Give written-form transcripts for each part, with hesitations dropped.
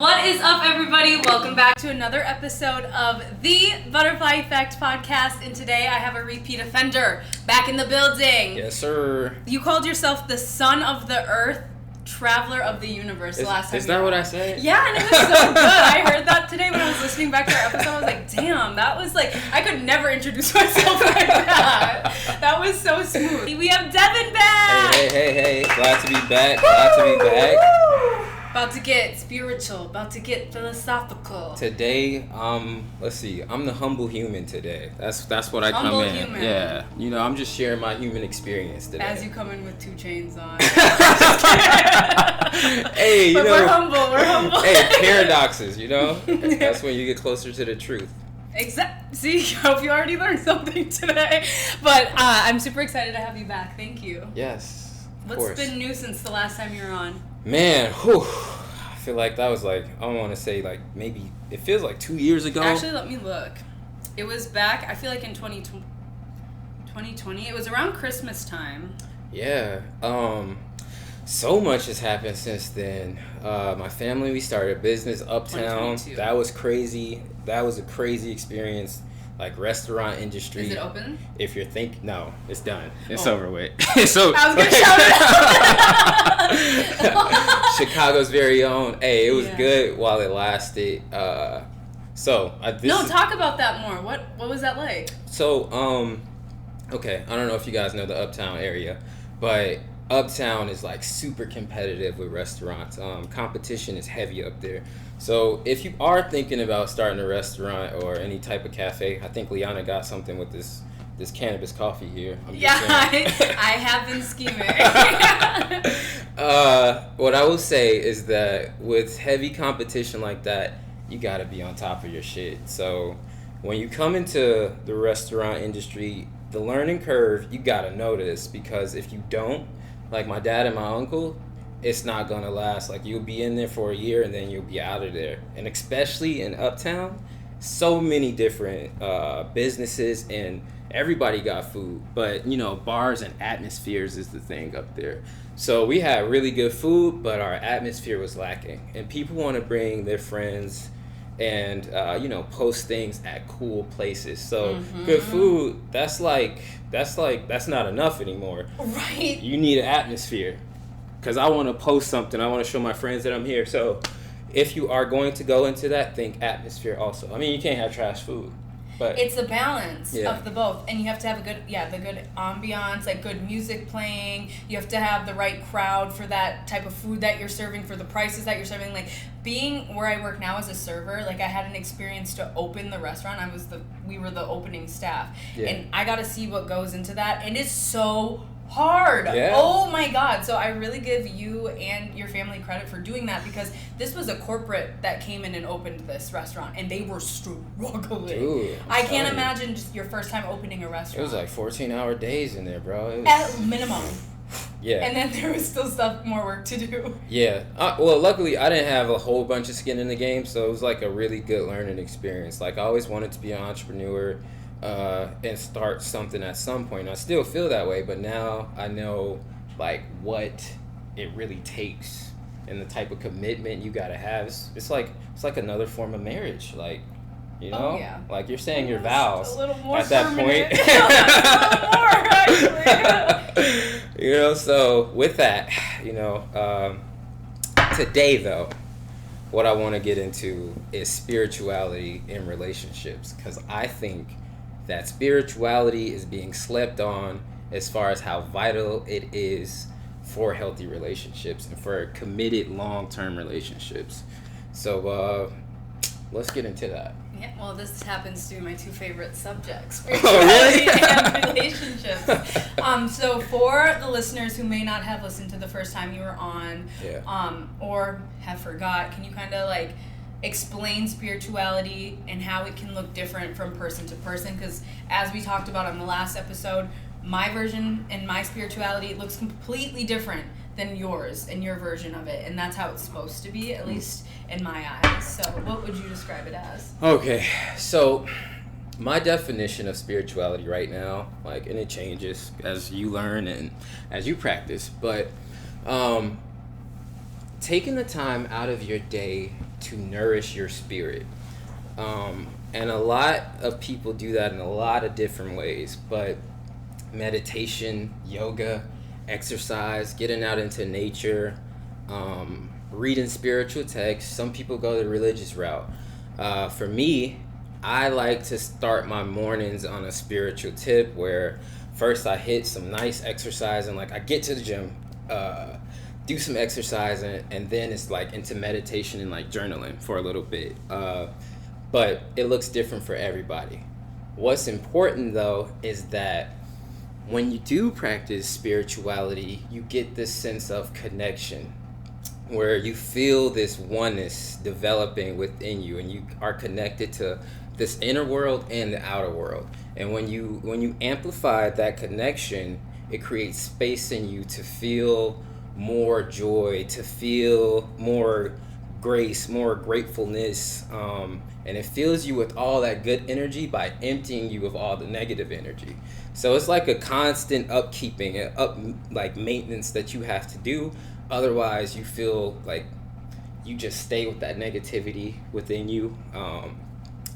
What is up, everybody? Welcome back to another episode of the Butterfly Effect podcast. And today I have a repeat offender back in the building. Yes, sir. You called yourself the son of the earth, traveler of the universe last time. Is that what I said? Yeah, and it was so good. I heard that today when I was listening back to our episode. I was like, damn, that was like, I could never introduce myself like that. That was so smooth. We have Deven back. Hey. Glad to be back. About to get spiritual, about to get philosophical. Today, let's see. I'm the humble human today. That's what I humble come in. Human. Yeah. You know, I'm just sharing my human experience today. As you come in with 2 chains on. Hey, but we're humble. Hey, paradoxes, you know? That's when you get closer to the truth. See, I hope you already learned something today. But I'm super excited to have you back. Thank you. Yes. What's been new since the last time you were on? Man, whew, I feel like that was like, I don't want to say like, maybe, it feels like 2 years ago. Actually, let me look. It was back, I feel like in 2020. It was around Christmas time. Yeah. So much has happened since then. My family, we started a business uptown. That was crazy. That was a crazy experience. Like restaurant industry. Is it open? If you're no, it's done. It's over with. So I was gonna shout it out. Chicago's very own. Hey, it was good while it lasted. Talk about that more. What was that like? So, okay, I don't know if you guys know the Uptown area, but Uptown is like super competitive with restaurants. Competition is heavy up there. So if you are thinking about starting a restaurant or any type of cafe, I think Liana got something with this cannabis coffee here. I have been scheming. What I will say is that with heavy competition like that, you gotta be on top of your shit. So when you come into the restaurant industry, the learning curve, you gotta know this, because if you don't, like my dad and my uncle, it's not gonna last. Like, you'll be in there for a year and then you'll be out of there. And especially in Uptown, so many different businesses and everybody got food. But, you know, bars and atmospheres is the thing up there. So we had really good food, but our atmosphere was lacking. And people want to bring their friends and, post things at cool places. So good food, that's not enough anymore. Right. You need an atmosphere. Because I want to post something. I want to show my friends that I'm here. So if you are going to go into that, think atmosphere also. I mean, you can't have trash food. But it's the balance of the both. And you have to have the good ambiance, like good music playing. You have to have the right crowd for that type of food that you're serving, for the prices that you're serving. Like, being where I work now as a server, like, I had an experience to open the restaurant. We were the opening staff. Yeah. And I got to see what goes into that. And it's so hard. Yeah. Oh my God. So I really give you and your family credit for doing that, because this was a corporate that came in and opened this restaurant and they were struggling. Dude, I can't imagine just your first time opening a restaurant. It was like 14-hour days in there, bro. At minimum. Yeah. And then there was still more work to do. Yeah. Well, luckily I didn't have a whole bunch of skin in the game, so it was like a really good learning experience. Like, I always wanted to be an entrepreneur and start something at some point. I still feel that way, but now I know like what it really takes and the type of commitment you gotta have. It's like another form of marriage, like, you know, like you're saying your vows a little more at that permanent. point. A little more, actually. You know, so with that, today though, what I want to get into is spirituality in relationships, because I think that spirituality is being slept on as far as how vital it is for healthy relationships and for committed long-term relationships. So let's get into that. Yeah, well, this happens to be my 2 favorite subjects, spirituality and relationships. So for the listeners who may not have listened to the first time you were on, or have forgot, can you kind of like explain spirituality and how it can look different from person to person? Because as we talked about on the last episode, my version and my spirituality looks completely different than yours and your version of it, and that's how it's supposed to be, at least in my eyes. So what would you describe it as? Okay, so my definition of spirituality right now, like, and it changes as you learn and as you practice, but taking the time out of your day to nourish your spirit. And a lot of people do that in a lot of different ways, but meditation, yoga, exercise, getting out into nature, reading spiritual texts. Some people go the religious route. For me, I like to start my mornings on a spiritual tip where first I hit some nice exercise and like I get to the gym, do some exercise, and then it's like into meditation and like journaling for a little bit. But it looks different for everybody. What's important though is that when you do practice spirituality, you get this sense of connection where you feel this oneness developing within you, and you are connected to this inner world and the outer world. And when you amplify that connection, it creates space in you to feel more joy, to feel more grace, more gratefulness, and it fills you with all that good energy by emptying you of all the negative energy. So it's like a constant upkeeping, like maintenance that you have to do. Otherwise, you feel like you just stay with that negativity within you.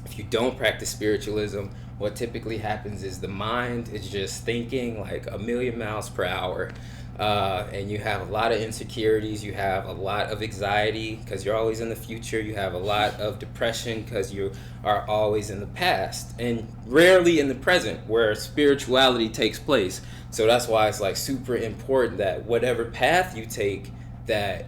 If you don't practice spiritualism, what typically happens is the mind is just thinking like a million miles per hour. And you have a lot of insecurities, you have a lot of anxiety because you're always in the future, you have a lot of depression because you are always in the past and rarely in the present where spirituality takes place. So that's why it's like super important that whatever path you take, that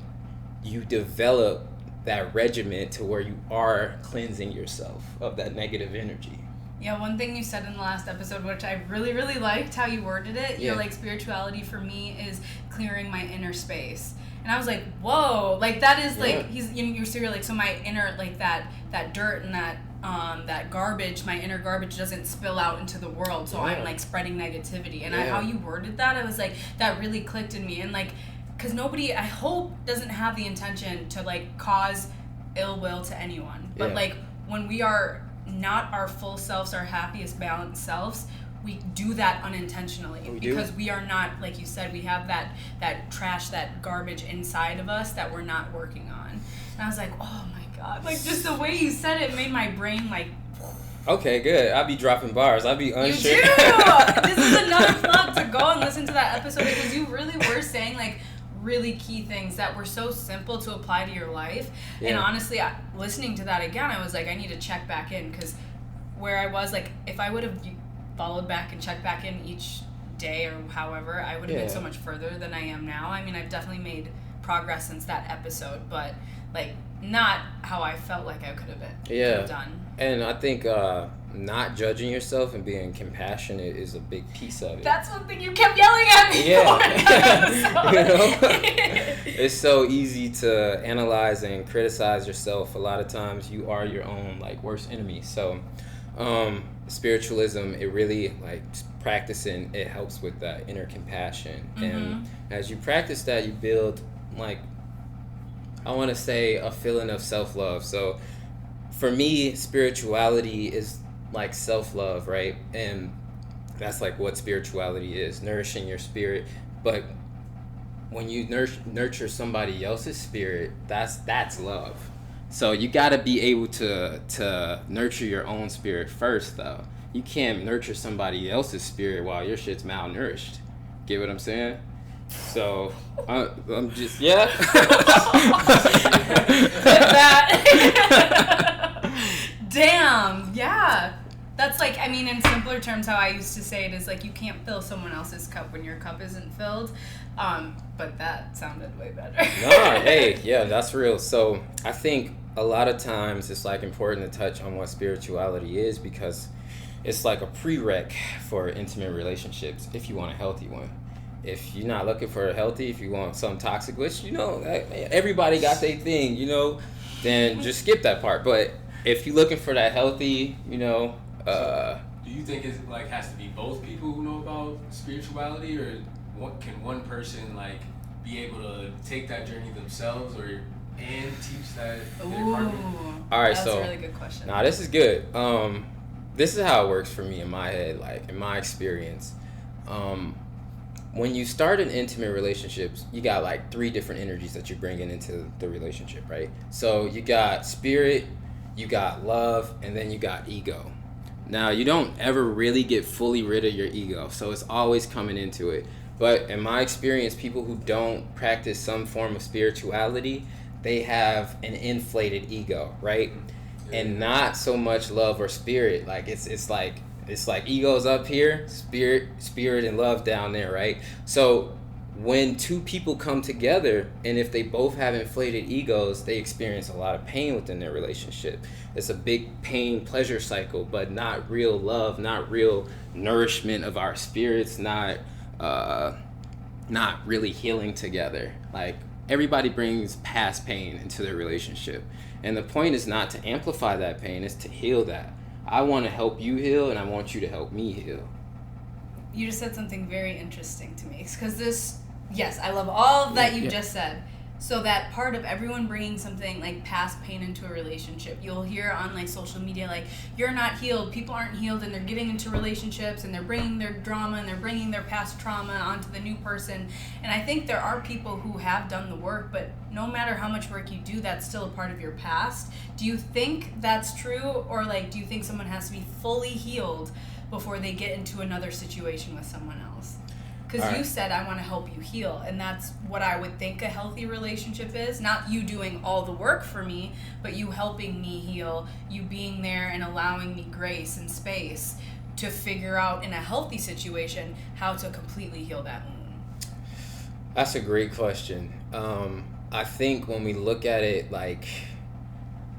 you develop that regimen to where you are cleansing yourself of that negative energy. Yeah, one thing you said in the last episode, which I really, really liked how you worded it, you're like, spirituality for me is clearing my inner space. And I was like, whoa, like that is like, you're like, so my inner, like that dirt and that garbage, my inner garbage doesn't spill out into the world, so I'm like spreading negativity. And how you worded that, I was like, that really clicked in me. And like, because nobody, I hope, doesn't have the intention to like cause ill will to anyone. But like, when we are not our full selves, our happiest balanced selves, we do that unintentionally because we are not, like you said, we have that trash, that garbage inside of us that we're not working on. And I was like, oh my god, like just the way you said it made my brain like, okay, good. I'll be dropping bars. I'll be unsure. You do. This is another plug to go and listen to that episode because you really were saying like really key things that were so simple to apply to your life. And honestly, listening to that again, I was like, I need to check back in, because where I was, like, if I would have followed back and checked back in each day or however, I would have been so much further than I am now. I mean, I've definitely made progress since that episode, but like not how I felt like I could have done. And I think not judging yourself and being compassionate is a big piece of it. That's one thing you kept yelling at me for. You know? It's so easy to analyze and criticize yourself. A lot of times you are your own like worst enemy. So spiritualism, it really like practicing, it helps with that inner compassion. And as you practice that, you build like, I want to say, a feeling of self-love. So for me, spirituality is like self-love, right? And that's like what spirituality is, nourishing your spirit. But when you nurture somebody else's spirit, that's love. So you got to be able to nurture your own spirit first, though. You can't nurture somebody else's spirit while your shit's malnourished. Get what I'm saying? So I'm just Damn, yeah. That's like, I mean, in simpler terms, how I used to say it is like, you can't fill someone else's cup when your cup isn't filled. But that sounded way better. No, hey, yeah, that's real. So I think a lot of times it's like important to touch on what spirituality is, because it's like a prereq for intimate relationships if you want a healthy one. If you're not looking for a healthy, if you want some toxic, which, you know, everybody got their thing, you know, then just skip that part. But if you're looking for that healthy, you know, do you think it like has to be both people who know about spirituality, or can one person like be able to take that journey themselves, or and teach that to their partner? All right, that's a really good question. Nah, this is good. This is how it works for me in my head, like in my experience. when you start an intimate relationships, you got like 3 different energies that you're bringing into the relationship, right? So you got spirit, you got love, and then you got ego. Now, you don't ever really get fully rid of your ego, so it's always coming into it. But in my experience, people who don't practice some form of spirituality, they have an inflated ego, right? And not so much love or spirit. Like it's like ego's up here, spirit and love down there, right? So when 2 people come together, and if they both have inflated egos, they experience a lot of pain within their relationship. It's a big pain pleasure cycle, but not real love, not real nourishment of our spirits, not really healing together. Like, everybody brings past pain into their relationship, and the point is not to amplify that pain, it's to heal that. I want to help you heal, and I want you to help me heal. You just said something very interesting to me, because yes, I love all of that you just said. So that part of everyone bringing something like past pain into a relationship, you'll hear on like social media, like, you're not healed, people aren't healed, and they're getting into relationships and they're bringing their drama and they're bringing their past trauma onto the new person. And I think there are people who have done the work, but no matter how much work you do, that's still a part of your past. Do you think that's true, or like, do you think someone has to be fully healed before they get into another situation with someone else? Because you said, I want to help you heal, and that's what I would think a healthy relationship is. Not you doing all the work for me, but you helping me heal, you being there and allowing me grace and space to figure out in a healthy situation how to completely heal that wound. That's a great question. I think when we look at it, like,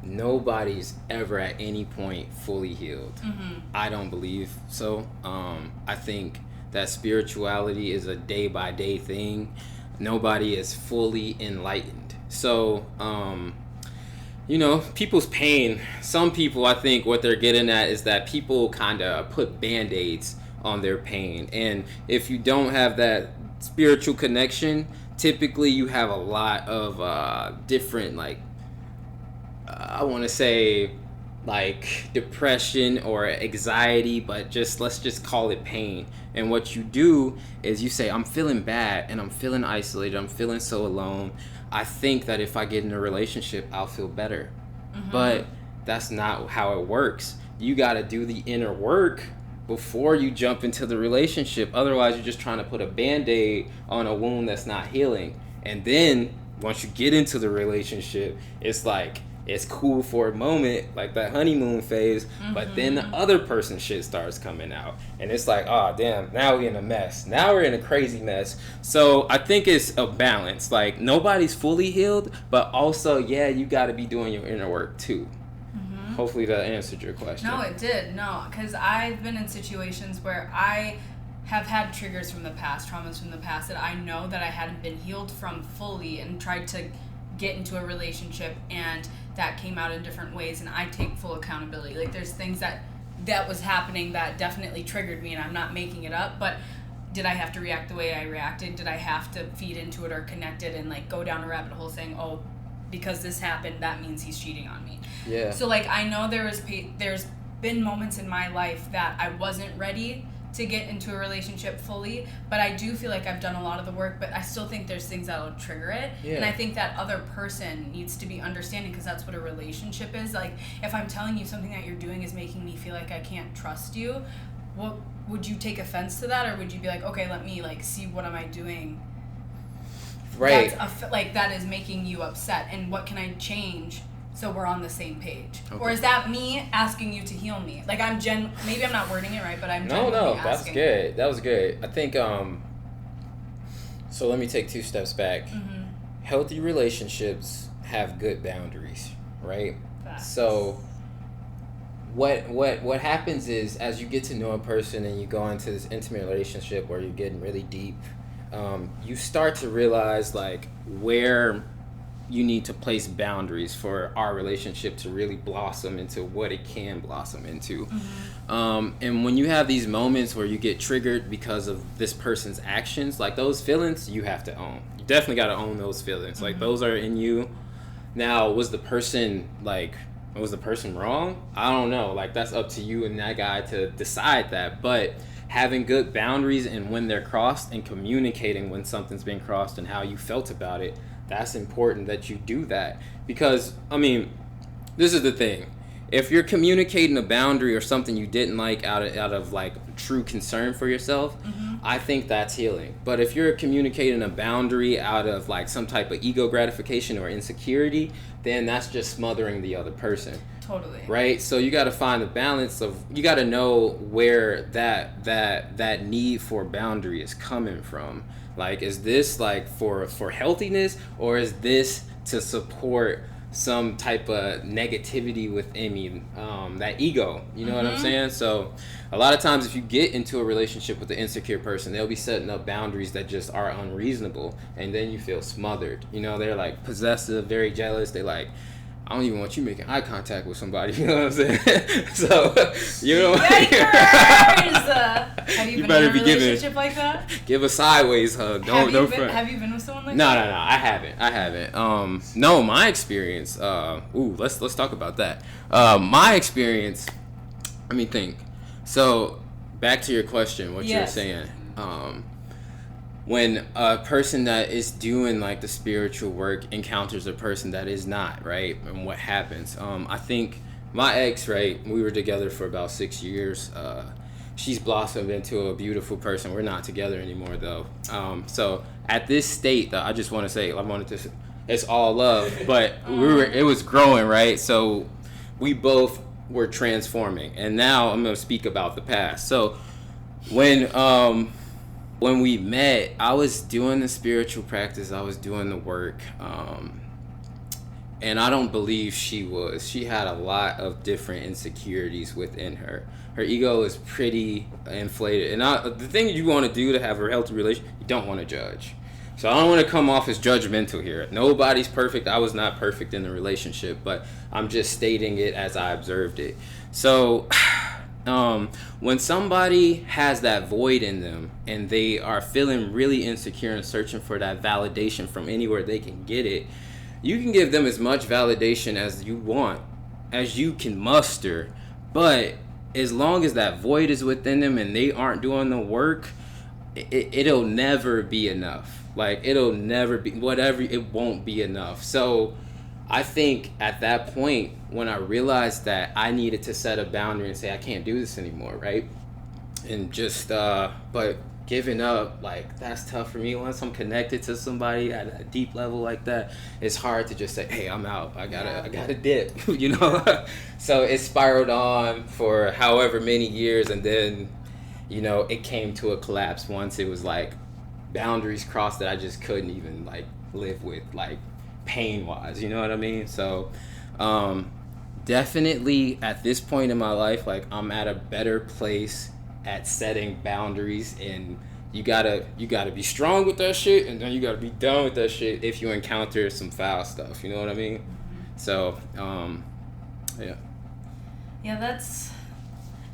nobody's ever at any point fully healed. Mm-hmm. I don't believe so. I think that spirituality is a day-by-day thing. Nobody is fully enlightened. So, people's pain, some people, I think what they're getting at is that people kind of put band-aids on their pain. And if you don't have that spiritual connection, typically you have a lot of different, like, I want to say, like, depression or anxiety, but let's just call it pain. And what you do is you say, I'm feeling bad and I'm feeling isolated, I'm feeling so alone. I think that if I get in a relationship, I'll feel better. Mm-hmm. But that's not how it works. You got to do the inner work before you jump into the relationship. Otherwise, you're just trying to put a Band-Aid on a wound that's not healing. And then once you get into the relationship, it's like, it's cool for a moment, like that honeymoon phase, mm-hmm. but then the other person's shit starts coming out. And it's like, oh, damn, now we're in a mess. Now we're in a crazy mess. So I think it's a balance. Like, nobody's fully healed, but also, yeah, you got to be doing your inner work too. Mm-hmm. Hopefully that answered your question. No, it did. No, because I've been in situations where I have had triggers from the past, traumas from the past that I know that I hadn't been healed from fully, and tried to get into a relationship, and that came out in different ways, and I take full accountability. Like, there's things that was happening that definitely triggered me, and I'm not making it up, but did I have to react the way I reacted? Did I have to feed into it or connect it and, like, go down a rabbit hole saying, oh, because this happened, that means he's cheating on me? Yeah. So, like, I know there's been moments in my life that I wasn't ready to get into a relationship fully, but I do feel like I've done a lot of the work, but I still think there's things that'll trigger it. Yeah. And I think that other person needs to be understanding, because that's what a relationship is. Like, if I'm telling you something that you're doing is making me feel like I can't trust you, what would you take offense to that, or would you be like, okay, let me, like, see what am I doing? Right. That is making you upset, and what can I change so we're on the same page? Okay. Or is that me asking you to heal me? Like, maybe I'm not wording it right, but I'm genuinely asking. That's good. That was good. I think, so let me take 2 steps back. Mm-hmm. Healthy relationships have good boundaries, right? Facts. So what happens is, as you get to know a person and you go into this intimate relationship where you're getting really deep, you start to realize, like, where you need to place boundaries for our relationship to really blossom into what it can blossom into. Mm-hmm. And when you have these moments where you get triggered because of this person's actions, like, those feelings you have to own. You definitely got to own those feelings. Mm-hmm. Like, those are in you. Now, was the person wrong? I don't know. Like, that's up to you and that guy to decide that. But having good boundaries and when they're crossed, and communicating when something's been crossed and how you felt about it. That's important that you do that, because I mean, this is the thing. If you're communicating a boundary or something you didn't like out of like true concern for yourself, I think that's healing. But if you're communicating a boundary out of like some type of ego gratification or insecurity, then that's just smothering the other person. Totally. Right? So you got to find the balance of, you got to know where that need for boundary is coming from. Like, is this like for healthiness, or is this to support some type of negativity within me, that ego, you know what I'm saying? So a lot of times if you get into a relationship with an insecure person, they'll be setting up boundaries that just are unreasonable, and then you feel smothered. You know, they're like possessive, very jealous. They like, I don't even want you making eye contact with somebody, you know what I'm saying? So, you know, have you been in a relationship like that? Give a sideways hug. Don't front. Have you been with someone like that? No, I haven't. No, my experience. Let's talk about that. My experience. Let me think. So, back to your question, what you're saying. When a person that is doing like the spiritual work encounters a person that is not, right? And what happens? I think my ex, right? We were together for about 6 years. She's blossomed into a beautiful person. We're not together anymore though. So at this state, though, I just want to say, it's all love, but it was growing, right? So we both were transforming, and now I'm gonna speak about the past. So when we met, I was doing the spiritual practice, I was doing the work, and I don't believe she was. She had a lot of different insecurities within her. Her ego is pretty inflated. And the thing you want to do to have a healthy relationship, you don't want to judge. So I don't want to come off as judgmental here. Nobody's perfect. I was not perfect in the relationship, but I'm just stating it as I observed it. So when somebody has that void in them and they are feeling really insecure and searching for that validation from anywhere they can get it, you can give them as much validation as you want, as you can muster, but as long as that void is within them and they aren't doing the work, it'll never be enough. Like, it'll never be, it won't be enough. So I think at that point, when I realized that I needed to set a boundary and say, I can't do this anymore, right? And just, but giving up, like, that's tough for me. Once I'm connected to somebody at a deep level like that, it's hard to just say, hey, I'm out. I gotta dip, you know? So it spiraled on for however many years, and then, you know, it came to a collapse once it was like boundaries crossed that I just couldn't even like live with, like, pain-wise, you know what I mean? So definitely at this point in my life, like, I'm at a better place at setting boundaries, and you gotta be strong with that shit, and then you gotta be done with that shit if you encounter some foul stuff, you know what I mean? So yeah, that's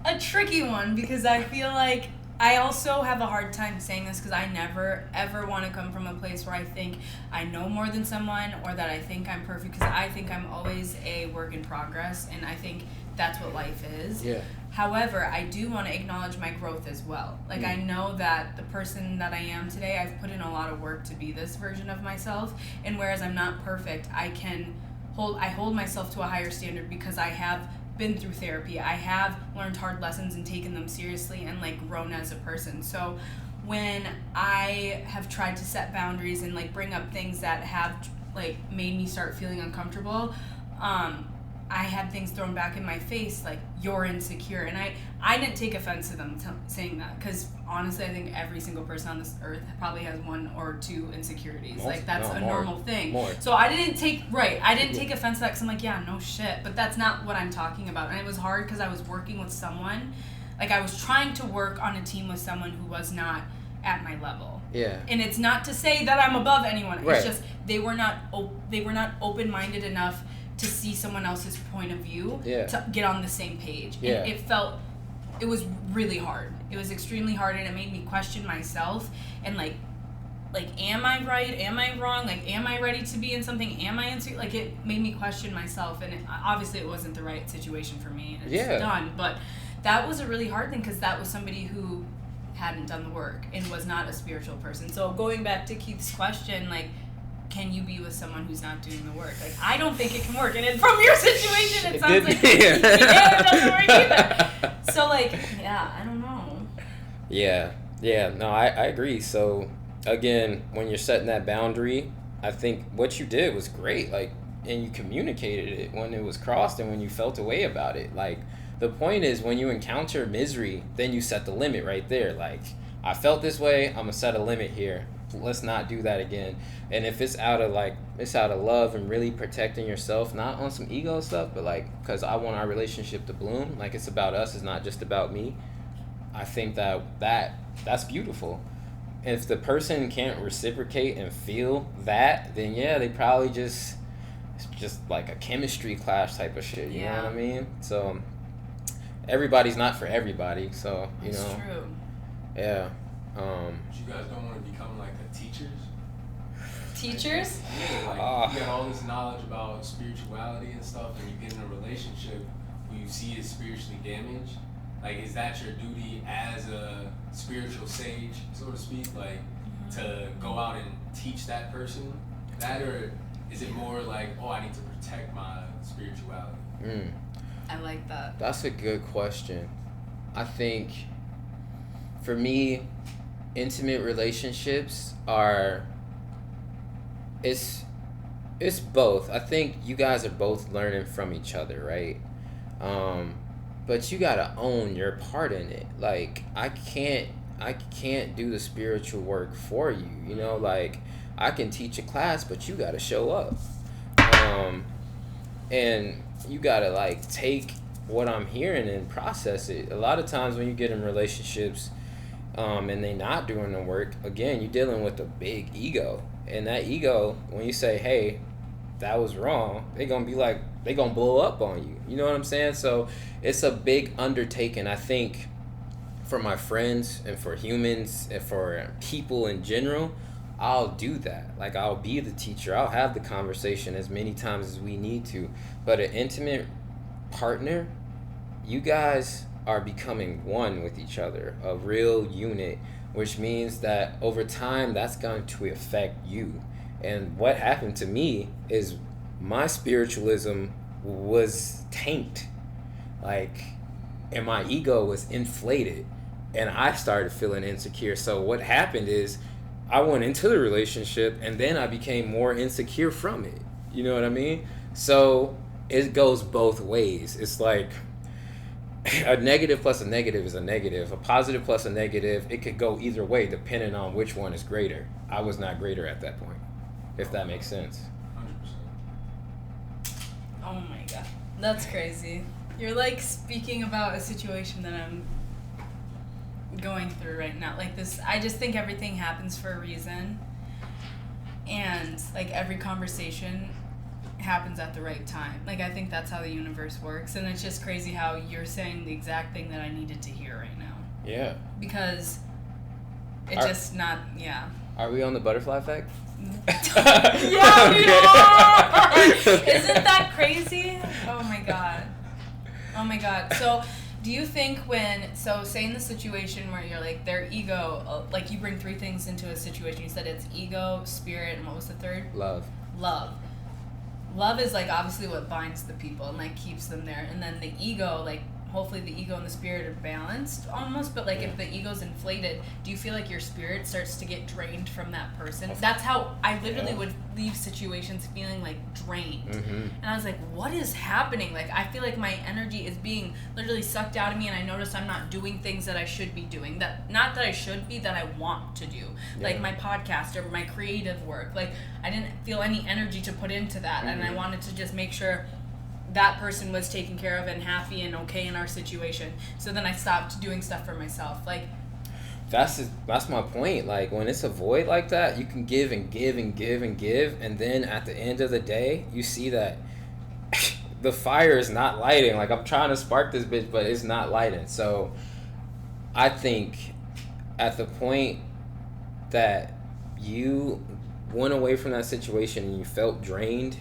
a tricky one, because I feel like I also have a hard time saying this, because I never ever want to come from a place where I think I know more than someone, or that I think I'm perfect, because I think I'm always a work in progress, and I think that's what life is. Yeah. However, I do want to acknowledge my growth as well. Like, I know that the person that I am today, I've put in a lot of work to be this version of myself, and whereas I'm not perfect, I hold myself to a higher standard, because I have been through therapy. I have learned hard lessons and taken them seriously, and like grown as a person. So when I have tried to set boundaries and like bring up things that have like made me start feeling uncomfortable, I had things thrown back in my face like, you're insecure. And I didn't take offense to them saying that, because honestly, I think every single person on this earth probably has one or two insecurities. That's a normal thing. So I didn't take offense to that, because I'm like, yeah, no shit. But that's not what I'm talking about. And it was hard because I was working with someone, like I was trying to work on a team with someone who was not at my level. Yeah. And it's not to say that I'm above anyone. Right. It's just they were not open-minded enough to see someone else's point of view, to get on the same page. And it was really hard. It was extremely hard, and it made me question myself, and like am I right? Am I wrong? Like, am I ready to be in something? Am I insecure? Like, it made me question myself, and obviously it wasn't the right situation for me, and it's done. But that was a really hard thing, because that was somebody who hadn't done the work and was not a spiritual person. So going back to Keith's question, like, can you be with someone who's not doing the work? Like, I don't think it can work. And then from your situation, it sounds like it doesn't work either. So, like, yeah, I don't know. Yeah, no, I agree. So, again, when you're setting that boundary, I think what you did was great. Like, and you communicated it when it was crossed and when you felt a way about it. Like, the point is when you encounter misery, then you set the limit right there. Like, I felt this way, I'm gonna set a limit here. Let's not do that again. And if it's out of love and really protecting yourself, not on some ego stuff, but like, because I want our relationship to bloom, like it's about us, it's not just about me. I think that's beautiful. If the person can't reciprocate and feel that, then yeah, they probably it's just like a chemistry clash type of shit. You know what I mean? So everybody's not for everybody. So you know. That's true. Yeah. You guys don't want to become like the teachers? Teachers? Yeah, like you got all this knowledge about spirituality and stuff, and you get in a relationship who you see is spiritually damaged. Like, is that your duty as a spiritual sage, so to speak, like to go out and teach that person that, or is it more like, oh, I need to protect my spirituality? I like that. That's a good question. I think for me, intimate relationships are it's both. I think you guys are both learning from each other, right? But you gotta own your part in it. Like, I can't do the spiritual work for you. You know, like, I can teach a class, but you gotta show up. And you gotta like take what I'm hearing and process it. A lot of times when you get in relationships, and they not doing the work, again, you're dealing with a big ego. And that ego, when you say, hey, that was wrong, they gonna blow up on you. You know what I'm saying? So it's a big undertaking. I think for my friends and for humans and for people in general, I'll do that. Like, I'll be the teacher. I'll have the conversation as many times as we need to. But an intimate partner, you guys are becoming one with each other, a real unit, which means that over time that's going to affect you. And what happened to me is my spiritualism was tanked, like, and my ego was inflated, and I started feeling insecure. So what happened is I went into the relationship and then I became more insecure from it. You know what I mean? So it goes both ways. It's like a negative plus a negative is a negative. A positive plus a negative, it could go either way depending on which one is greater. I was not greater at that point, if that makes sense. 100%. Oh my god. That's crazy. You're like speaking about a situation that I'm going through right now. Like this, I just think everything happens for a reason. And like every conversation happens at the right time. Like, I think that's how the universe works, and it's just crazy how you're saying the exact thing that I needed to hear right now. Yeah. Because Are we on the butterfly effect? Yeah, we are! Isn't that crazy? Oh my god. So do you think say in the situation where you're like their ego, like you bring three things into a situation, you said it's ego, spirit, and what was the third? Love is like obviously what binds the people and like keeps them there, and then the ego, like hopefully the ego and the spirit are balanced almost, but like if the ego's inflated, do you feel like your spirit starts to get drained from that person? That's how I literally would leave situations feeling like drained. And I was like, what is happening? Like, I feel like my energy is being literally sucked out of me, and I notice I'm not doing things that I should be doing, that not that I should be, that I want to do, like my podcast or my creative work. Like, I didn't feel any energy to put into that, and I wanted to just make sure that person was taken care of and happy and okay in our situation. So then I stopped doing stuff for myself. Like, that's my point. Like, when it's a void like that, you can give and give and give and give, and then at the end of the day, you see that the fire is not lighting. Like, I'm trying to spark this bitch, but it's not lighting. So I think at the point that you went away from that situation and you felt drained,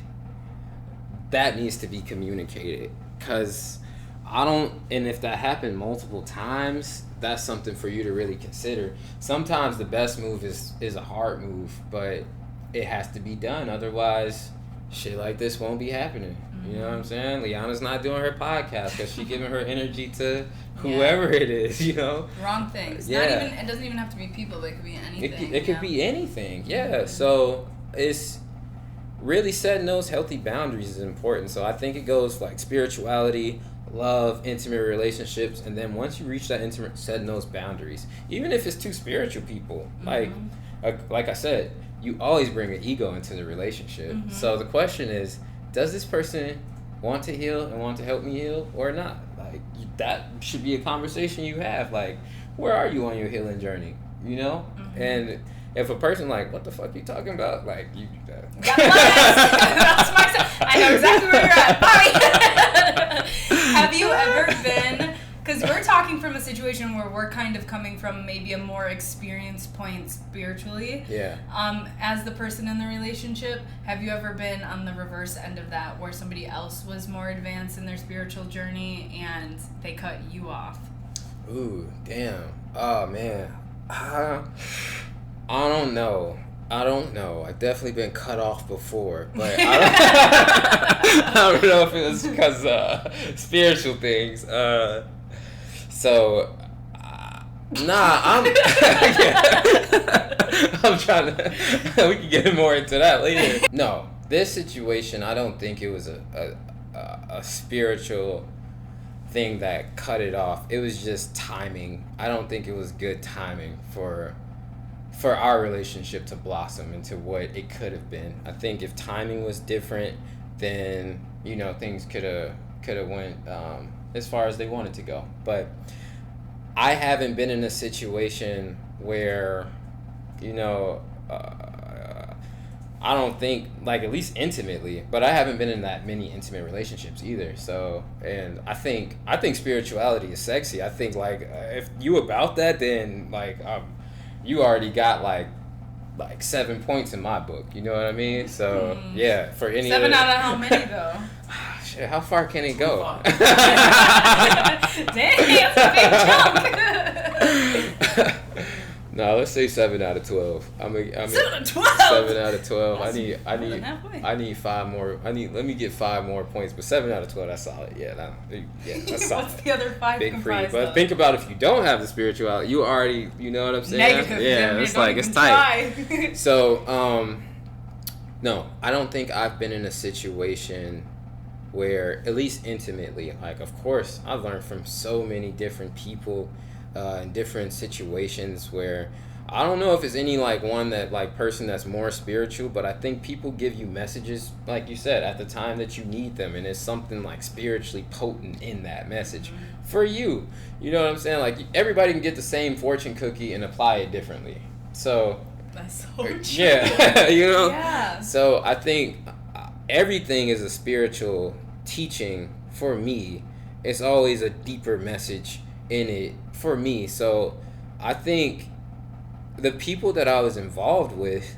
that needs to be communicated. Because and if that happened multiple times, that's something for you to really consider. Sometimes the best move is a hard move, but it has to be done. Otherwise, shit like this won't be happening. You know what I'm saying? Liana's not doing her podcast because she's giving her energy to whoever it is, you know? Wrong things. It doesn't even have to be people, but it could be anything. It could be anything, yeah. So it's really setting those healthy boundaries is important. So I think it goes like spirituality, love, intimate relationships, and then once you reach that intimate, setting those boundaries. Even if it's two spiritual people, like I said, you always bring an ego into the relationship. So the question is, does this person want to heal and want to help me heal or not? Like, that should be a conversation you have. Like, where are you on your healing journey? You know? And if a person like, what the fuck you talking about? Like, you... That's myself. I know exactly where you're at. Have you ever been... Because we're talking from a situation where we're kind of coming from maybe a more experienced point spiritually. Yeah. As the person in the relationship, have you ever been on the reverse end of that, where somebody else was more advanced in their spiritual journey and they cut you off? Ooh, damn. Oh, man. I don't know. I've definitely been cut off before, but I don't know if it was because spiritual things. So, I'm trying to, we can get more into that later. No, this situation, I don't think it was a spiritual thing that cut it off. It was just timing. I don't think it was good timing for our relationship to blossom into what it could have been. I think if timing was different, then, you know, things could have went as far as they wanted to go. But I haven't been in a situation where, you know, I don't think, like, at least intimately, but I haven't been in that many intimate relationships either. So, and I think spirituality is sexy. I think, like, if you about that, then, like, you already got like 7 points in my book. You know what I mean? So yeah, for any 7 out of how many though? Shit, how far can it go? Dang, that's a big chunk. No, let's say 7 out of 12. 7 out of 12. 7 out of 12. I need 5 more. Let me get 5 more points, but 7 out of 12, that's solid. Yeah, that's solid. What's the other 5 big free? comprised But of? think about if you don't have the spirituality, you already, you know what I'm saying? Negative. Yeah, it's like it's tight. So, no, I don't think I've been in a situation where, at least intimately, like, of course, I've learned from so many different people in different situations where I don't know if it's any like one that like person that's more spiritual, but I think people give you messages, like you said, at the time that you need them, and it's something like spiritually potent in that message for you. You know what I'm saying? Like, everybody can get the same fortune cookie and apply it differently. So that's so true. Yeah, you know. Yeah. So I think everything is a spiritual teaching for me. It's always a deeper message in it for me. So I think the people that I was involved with,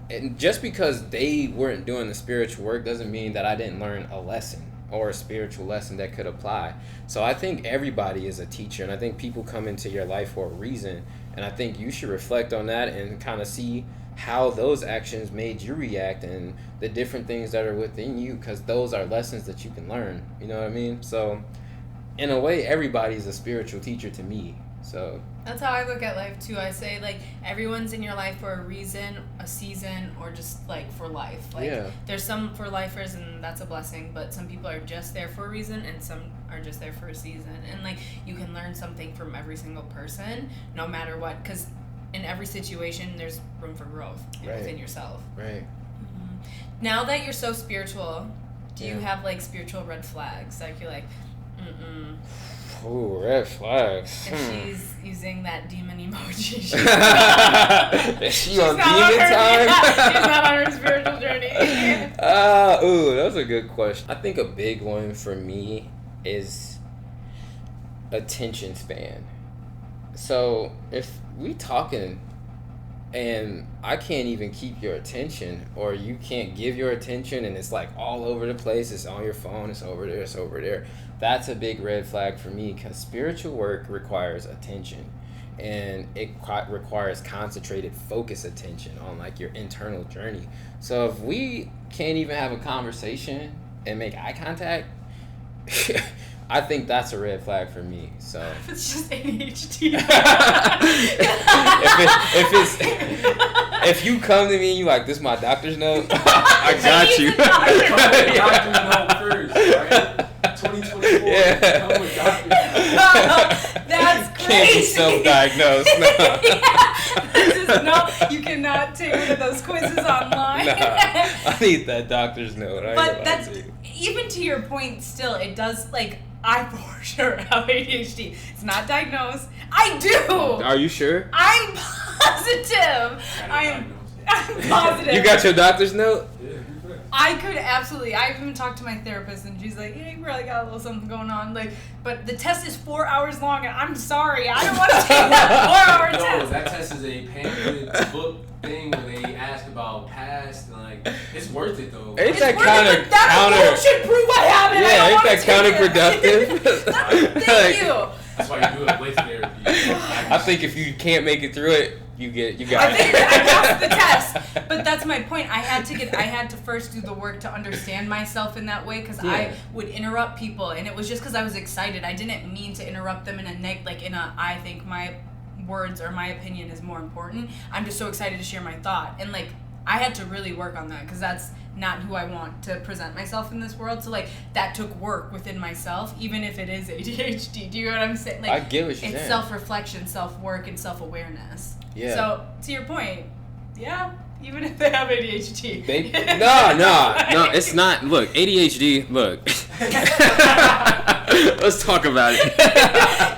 and just because they weren't doing the spiritual work doesn't mean that I didn't learn a lesson or a spiritual lesson that could apply. So I think everybody is a teacher, and I think people come into your life for a reason, and I think you should reflect on that and kind of see how those actions made you react and the different things that are within you, because those are lessons that you can learn. You know what I mean? So in a way, everybody's a spiritual teacher to me. So that's how I look at life too. I say, like, everyone's in your life for a reason, a season, or just like for life. Like, there's some for lifers, and that's a blessing, but some people are just there for a reason, and some are just there for a season. And like, you can learn something from every single person, no matter what, because in every situation there's room for growth within yourself. Right. Now that you're so spiritual, do you have like spiritual red flags? Like, you're like, ooh, red flags. If she's using that demon emoji, is she on demon time? She's not on her spiritual journey. Ooh, that's a good question. I think a big one for me is attention span. So if we talking and I can't even keep your attention, or you can't give your attention, and it's like all over the place. It's on your phone. It's over there. It's over there. That's a big red flag for me, because spiritual work requires attention, and it requires concentrated, focused attention on like your internal journey. So if we can't even have a conversation and make eye contact, I think that's a red flag for me. So it's just ADHD. if you come to me and you like, this is my doctor's note, I got you. Doctor's note first, right? 2024. Yeah. Come with doctor's note. That's crazy. Can't be self-diagnosed. No. No, you cannot take one of those quizzes online. Nah, I need that doctor's note. But that's, even to your point, still, it does, like, I for sure have ADHD. It's not diagnosed. I do. Are you sure? I'm positive. I'm positive. You got your doctor's note? I could absolutely. I even talked to my therapist, and she's like, "Yeah, you probably got a little something going on." Like, but the test is 4 hours long, and I'm sorry, I don't want to take that 4-hour test. No, that test is a pamphlet book thing where they ask about past, and like, it's worth it though. Ain't It's that worth kind it, of but that should prove I have it. Yeah, I ain't don't that counterproductive? Thank you. That's why you do it with therapy. I think if you can't make it through it, you got I think it. I passed the test, but that's my point. I had to first do the work to understand myself in that way, because I would interrupt people, and it was just because I was excited. I didn't mean to interrupt them in a I think my words or my opinion is more important. I'm just so excited to share my thought, and like I had to really work on that, because that's not who I want to present myself in this world. So like that took work within myself, even if it is ADHD. Do you know what I'm saying? Like, I get what you're saying. It's self-reflection, self-work, and self-awareness. Yeah. So to your point, yeah, even if they have ADHD. No, it's not. Look, ADHD. Look. Let's talk about it.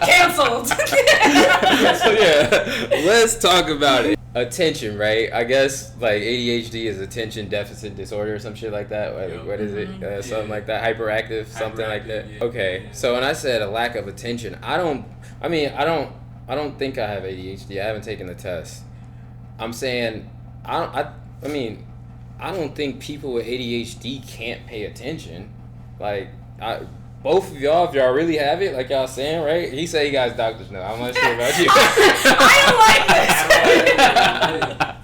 Canceled. So yeah, let's talk about it. Attention, right? I guess like ADHD is attention deficit disorder or some shit like that. What is it? Something like that. Hyperactive, something like that. Yeah. Okay. So when I said a lack of attention, I don't think I have ADHD. I haven't taken the test. I'm saying I don't think people with ADHD can't pay attention. Like both of y'all, if y'all really have it, like y'all saying, right? He said he got his doctor's note. I'm not sure about you. I don't like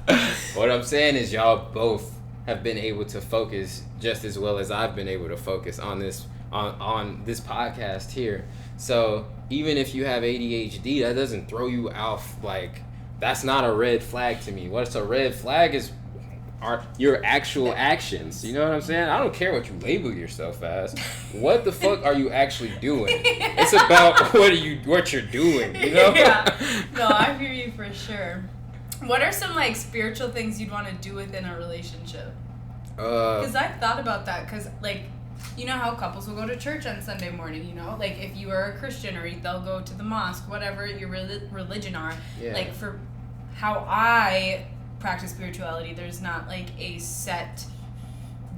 this. What I'm saying is y'all both have been able to focus just as well as I've been able to focus on this on this podcast here. So even if you have ADHD, that doesn't throw you off. Like, that's not a red flag to me. What's a red flag is your actual actions. You know what I'm saying? I don't care what you label yourself as. What the fuck are you actually doing? It's about what you're doing, you know? Yeah. No, I hear you for sure. What are some like spiritual things you'd want to do within a relationship? Because I've thought about that, because like, you know how couples will go to church on Sunday morning, you know? Like, if you are a Christian, or they'll go to the mosque, whatever your religion are. Yeah. Like, for how I practice spirituality, there's not like a set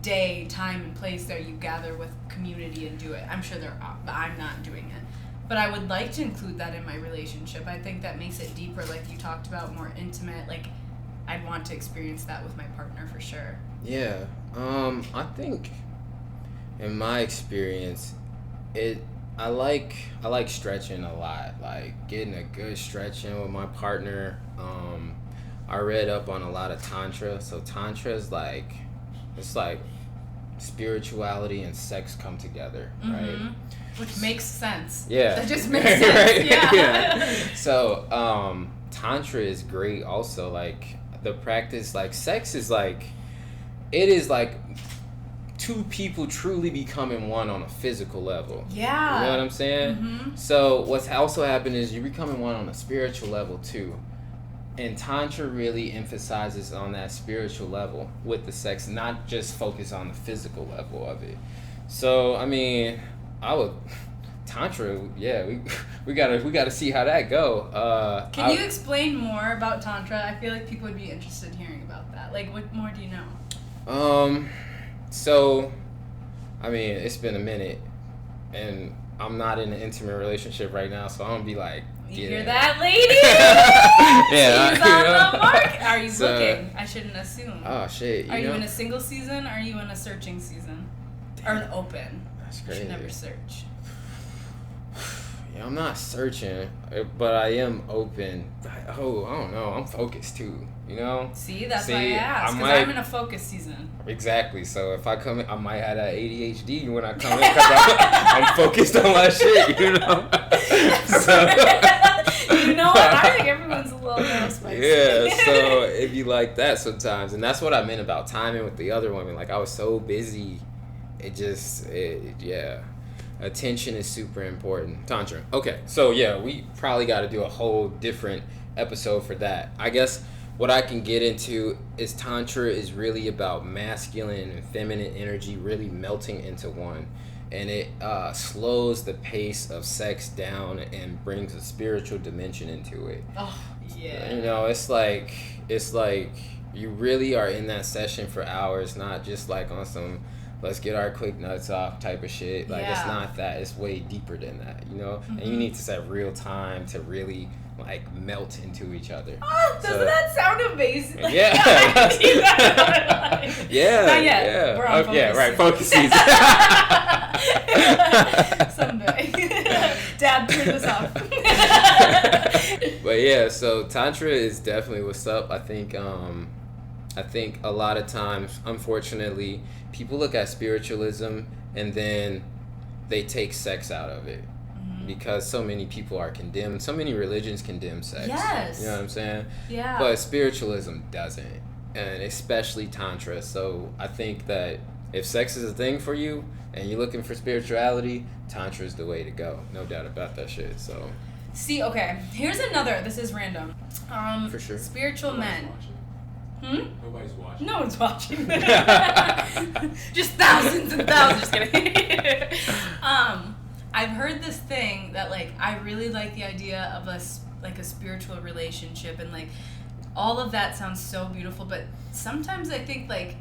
day, time, and place that you gather with community and do it. I'm sure there are, but I'm not doing it. But I would like to include that in my relationship. I think that makes it deeper, like you talked about, more intimate. Like, I'd want to experience that with my partner for sure. Yeah. I think in my experience, I like stretching a lot. Like getting a good stretch in with my partner. I read up on a lot of Tantra. So Tantra is like, it's like spirituality and sex come together, right? Which makes sense. Yeah. That just makes sense. Right? Yeah. So, Tantra is great also. Like, the practice, like, sex is like, it is like two people truly becoming one on a physical level. Yeah. You know what I'm saying? So, what's also happened is you're becoming one on a spiritual level too. And Tantra really emphasizes on that spiritual level with the sex, not just focus on the physical level of it. So, I mean, Tantra, yeah, we gotta see how that go. Can you explain more about Tantra? I feel like people would be interested in hearing about that. Like, what more do you know? So, I mean, it's been a minute, and I'm not in an intimate relationship right now, so I don't be like You hear that, lady? Yeah. She's on the mark. Are you looking? I shouldn't assume. Oh shit. Are you in a single season? Or are you in a searching season? Or an open? That's You crazy. should never search. Yeah, I'm not searching, but I am open. I don't know. I'm focused too. You know. See, that's why I asked. Because I'm in a focus season. Exactly. So if I come in, I might have that ADHD when I come in because I'm focused on my shit. You know. So. You know what? I think everyone's a little more spicy. Yeah. So it'd be like that sometimes, and that's what I meant about timing with the other women. Like I was so busy, yeah. Attention is super important. Tantra. Okay, so yeah, we probably got to do a whole different episode for that. I guess what I can get into is Tantra is really about masculine and feminine energy really melting into one. And it slows the pace of sex down and brings a spiritual dimension into it. Oh, yeah. You know, it's like you really are in that session for hours, not just like on some let's get our quick nuts off type of shit. Like, it's not that. It's way deeper than that, you know? Mm-hmm. And you need to set real time to really, like, melt into each other. Oh, doesn't that sound amazing? Like, yeah. Yeah. Not yet. Yeah. We're on focus. Yeah, right. Focus season. Someday. Dad, turn this off. But, yeah, so Tantra is definitely what's up. I think a lot of times, unfortunately, people look at spiritualism and then they take sex out of it. Mm-hmm. Because so many people are condemned. So many religions condemn sex. Yes. You know what I'm saying? Yeah. But spiritualism doesn't. And especially Tantra. So I think that if sex is a thing for you and you're looking for spirituality, Tantra is the way to go. No doubt about that shit. So. See, okay. Here's another. This is random. For sure. Spiritual men. Nobody's watching. No one's watching. Just thousands and thousands. Just kidding. I've heard this thing that, like, I really like the idea of a spiritual relationship, and like all of that sounds so beautiful. But sometimes I think like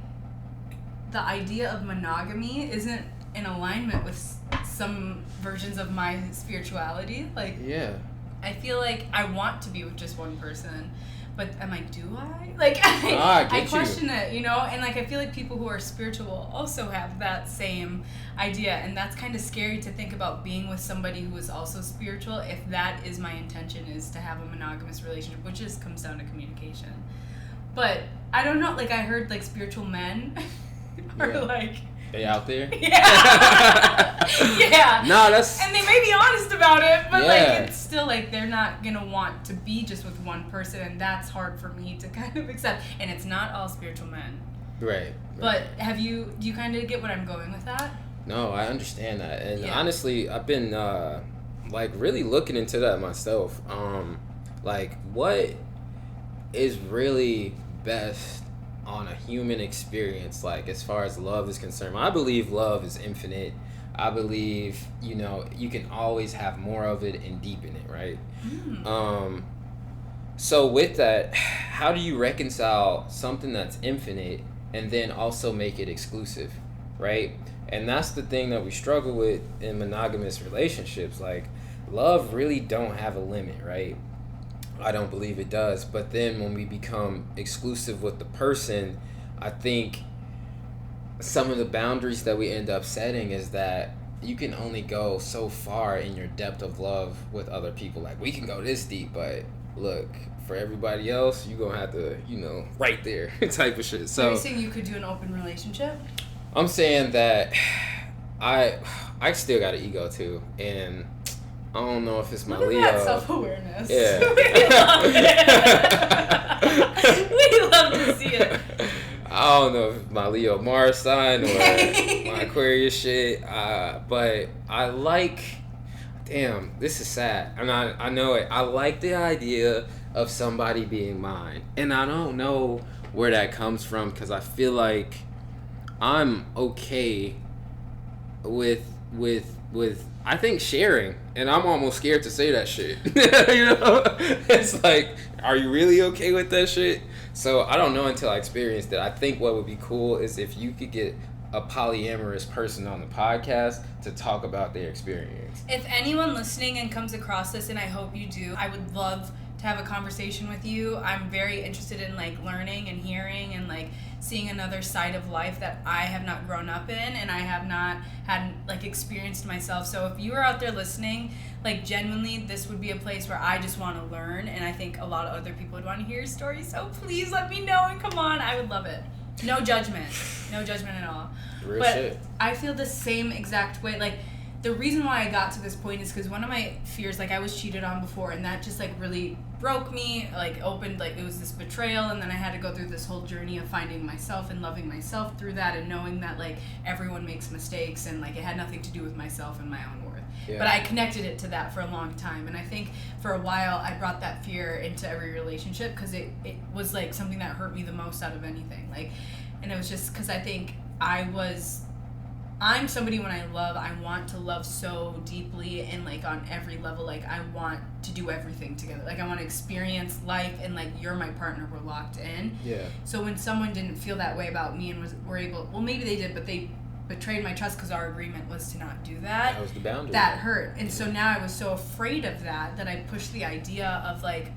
the idea of monogamy isn't in alignment with some versions of my spirituality. Like, yeah, I feel like I want to be with just one person. But I'm like, do I? Like, I question it, you know? And, like, I feel like people who are spiritual also have that same idea. And that's kind of scary to think about being with somebody who is also spiritual if that is my intention, is to have a monogamous relationship, which just comes down to communication. But I don't know. Like, I heard, like, spiritual men are, like... They out there? Yeah. Yeah. No, that's... And they may be honest about it, but, like, it's still, like, they're not going to want to be just with one person, and that's hard for me to kind of accept. And it's not all spiritual men. Right. But do you kind of get what I'm going with that? No, I understand that. And honestly, I've been, like, really looking into that myself. Like, what is really best on a human experience, like, as far as love is concerned? I believe love is infinite. I believe, you know, you can always have more of it and deepen it, right? So with that, how do you reconcile something that's infinite and then also make it exclusive, right? And that's the thing that we struggle with in monogamous relationships. Like, love really don't have a limit, right? I don't believe it does. But then when we become exclusive with the person, I think some of the boundaries that we end up setting is that you can only go so far in your depth of love with other people. Like, we can go this deep, but look, for everybody else, you're gonna have to, you know, right there type of shit. So, are you saying you could do an open relationship? I'm saying that I still got an ego too, and I don't know if it's my Leo. That self-awareness. Yeah. We love to see it. I don't know if it's my Leo Mars sign or my Aquarius shit, but I like... Damn, this is sad. I know it. I like the idea of somebody being mine. And I don't know where that comes from, because I feel like I'm okay with I think sharing, and I'm almost scared to say that shit. You know, it's like, are you really okay with that shit? So I don't know until I experienced it. I think what would be cool is if you could get a polyamorous person on the podcast to talk about their experience. If anyone listening and comes across this, and I hope you do, I would love to have a conversation with you. I'm very interested in like learning and hearing and like seeing another side of life that I have not grown up in and I have not had like experienced myself. So if you are out there listening, like genuinely this would be a place where I just want to learn, and I think a lot of other people would want to hear your story. So please let me know and come on, I would love it. No judgment at all. Real but shit. I feel the same exact way. Like the reason why I got to this point is because one of my fears, like I was cheated on before, and that just like really broke me, like opened, like it was this betrayal, and then I had to go through this whole journey of finding myself and loving myself through that, and knowing that like everyone makes mistakes, and like it had nothing to do with myself and my own worth. Yeah. But I connected it to that for a long time, and I think for a while I brought that fear into every relationship because it was like something that hurt me the most out of anything. Like, and it was just because I think I'm somebody, when I love, I want to love so deeply and like on every level. Like I want to do everything together. Like I want to experience life, and like you're my partner, we're locked in. Yeah. So when someone didn't feel that way about me and were able, well maybe they did, but they betrayed my trust because our agreement was to not do that. That was the boundary. That hurt. And so now I was so afraid of that I pushed the idea of like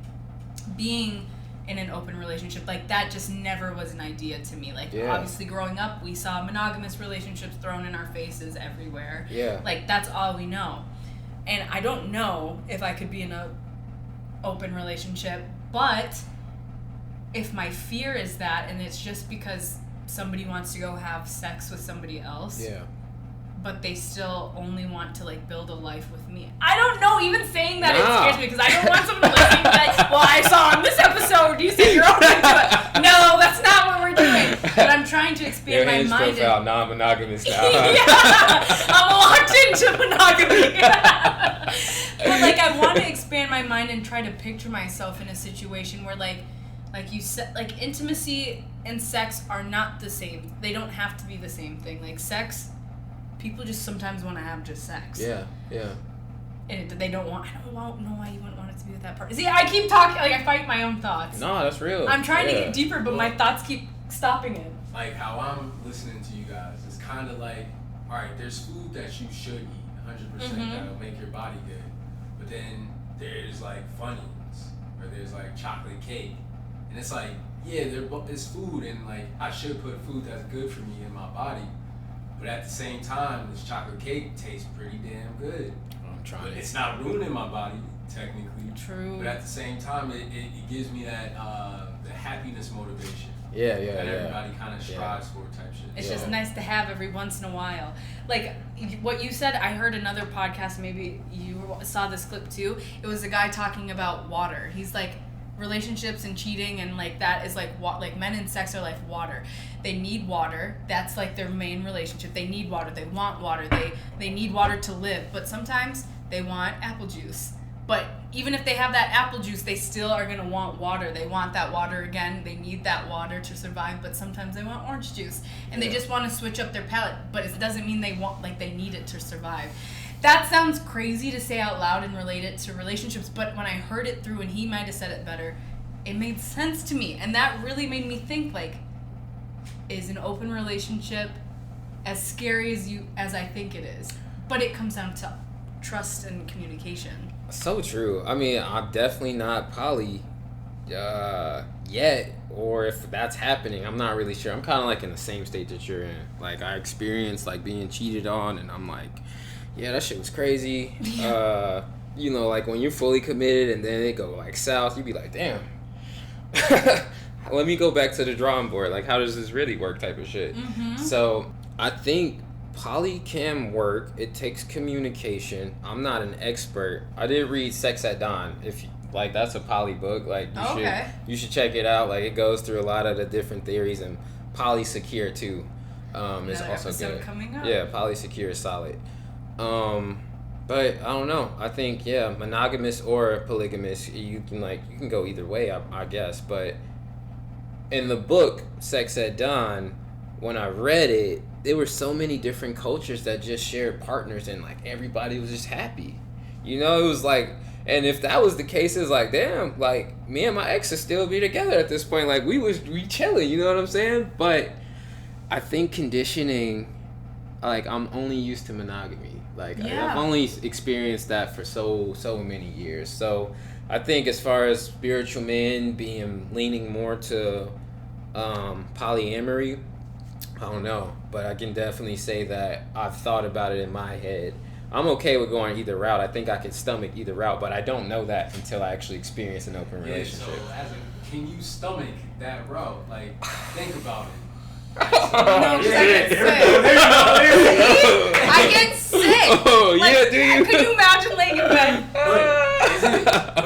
being in an open relationship. Like that just never was an idea to me. Like obviously growing up we saw monogamous relationships thrown in our faces everywhere. Yeah. Like that's all we know. And I don't know if I could be in a open relationship, but if my fear is that, and it's just because somebody wants to go have sex with somebody else, but they still only want to like build a life with me. I don't know, even saying that it scares me because I don't want someone to listen to like, well, I saw on this episode you said you're open to it. No, that's not what we're doing. But I'm trying to expand my mind. Your profile, non-monogamous now. I'm locked into monogamy. But like I want to expand my mind and try to picture myself in a situation where like you said, like intimacy and sex are not the same. They don't have to be the same thing. Like sex, people just sometimes want to have just sex. Yeah. And I don't know why you wouldn't want it to be with that partner. See, I keep talking, like I fight my own thoughts. No, that's real. I'm trying to get deeper, but my thoughts keep stopping it. Like how I'm listening to you guys, it's kind of like, all right, there's food that you should eat, 100% that'll make your body good. But then there's like Funyuns, or there's like chocolate cake. And it's like, yeah, it's food, and like I should put food that's good for me in my body. But at the same time, this chocolate cake tastes pretty damn good. I'm trying. But it's not ruining my body, technically. True. But at the same time, it gives me that the happiness motivation. Yeah. That everybody kind of strives for type shit. It's just nice to have every once in a while. Like what you said, I heard another podcast, maybe you saw this clip too. It was a guy talking about water. He's like, relationships and cheating and like that is like like men and sex are like water. They need water. That's like their main relationship. They need water. They want water. They need water to live. But sometimes they want apple juice. But even if they have that apple juice, they still are gonna want water. They want that water again. They need that water to survive. But sometimes they want orange juice, and they just want to switch up their palate. But it doesn't mean they need it to survive. That sounds crazy to say out loud and relate it to relationships, but when I heard it through, and he might have said it better, it made sense to me. And that really made me think, like, is an open relationship as scary as I think it is? But it comes down to trust and communication. So true. I mean, I'm definitely not poly yet, or if that's happening, I'm not really sure. I'm kind of like in the same state that you're in. Like, I experienced, like, being cheated on, and I'm like, yeah, that shit was crazy. You know, like when you're fully committed and then it go like south, you be like, damn. Let me go back to the drawing board. Like, how does this really work type of shit? Mm-hmm. So I think poly can work. It takes communication. I'm not an expert. I did read Sex at Dawn. If like that's a poly book, like you should check it out. Like it goes through a lot of the different theories, and polysecure too is also good. Coming up. Yeah, polysecure is solid. But I don't know. I think monogamous or polygamous, you can go either way, I guess. But in the book Sex at Dawn, when I read it, there were so many different cultures that just shared partners, and like everybody was just happy. You know, it was like, and if that was the case, it's like, damn, like me and my ex would still be together at this point. Like we chilling, you know what I'm saying? But I think conditioning, like, I'm only used to monogamy. Like, I've only experienced that for so many years. So I think as far as spiritual men leaning more to polyamory, I don't know, but I can definitely say that I've thought about it in my head. I'm okay with going either route. I think I can stomach either route, but I don't know that until I actually experience an open relationship. So can you stomach that route? Like, think about it. No, because I get sick. Oh, like, yeah, do you? Could you imagine laying in bed?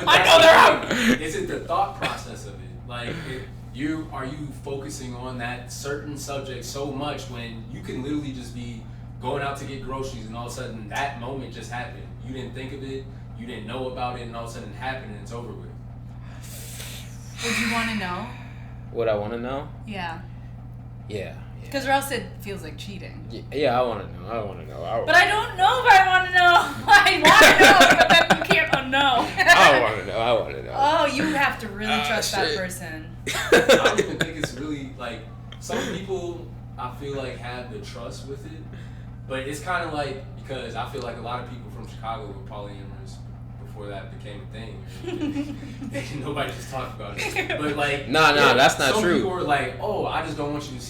I know they're out. Is it the thought process of it? Like, are you focusing on that certain subject so much when you can literally just be going out to get groceries and all of a sudden that moment just happened? You didn't think of it, you didn't know about it, and all of a sudden it happened and it's over with. Would you want to know? What I want to know? Yeah. Yeah. Because or else it feels like cheating. Yeah, I want to know. But I don't know if I want to know. I want to know, but then you can't unknow. I want to know. Oh, you have to really trust that person. I don't even think it's really, like, some people, I feel like, have the trust with it. But it's kind of like, because I feel like a lot of people from Chicago were polyamorous before that became a thing. Nobody just talked about it. But like, nah, that's not some true. People were like, oh, I just don't want you to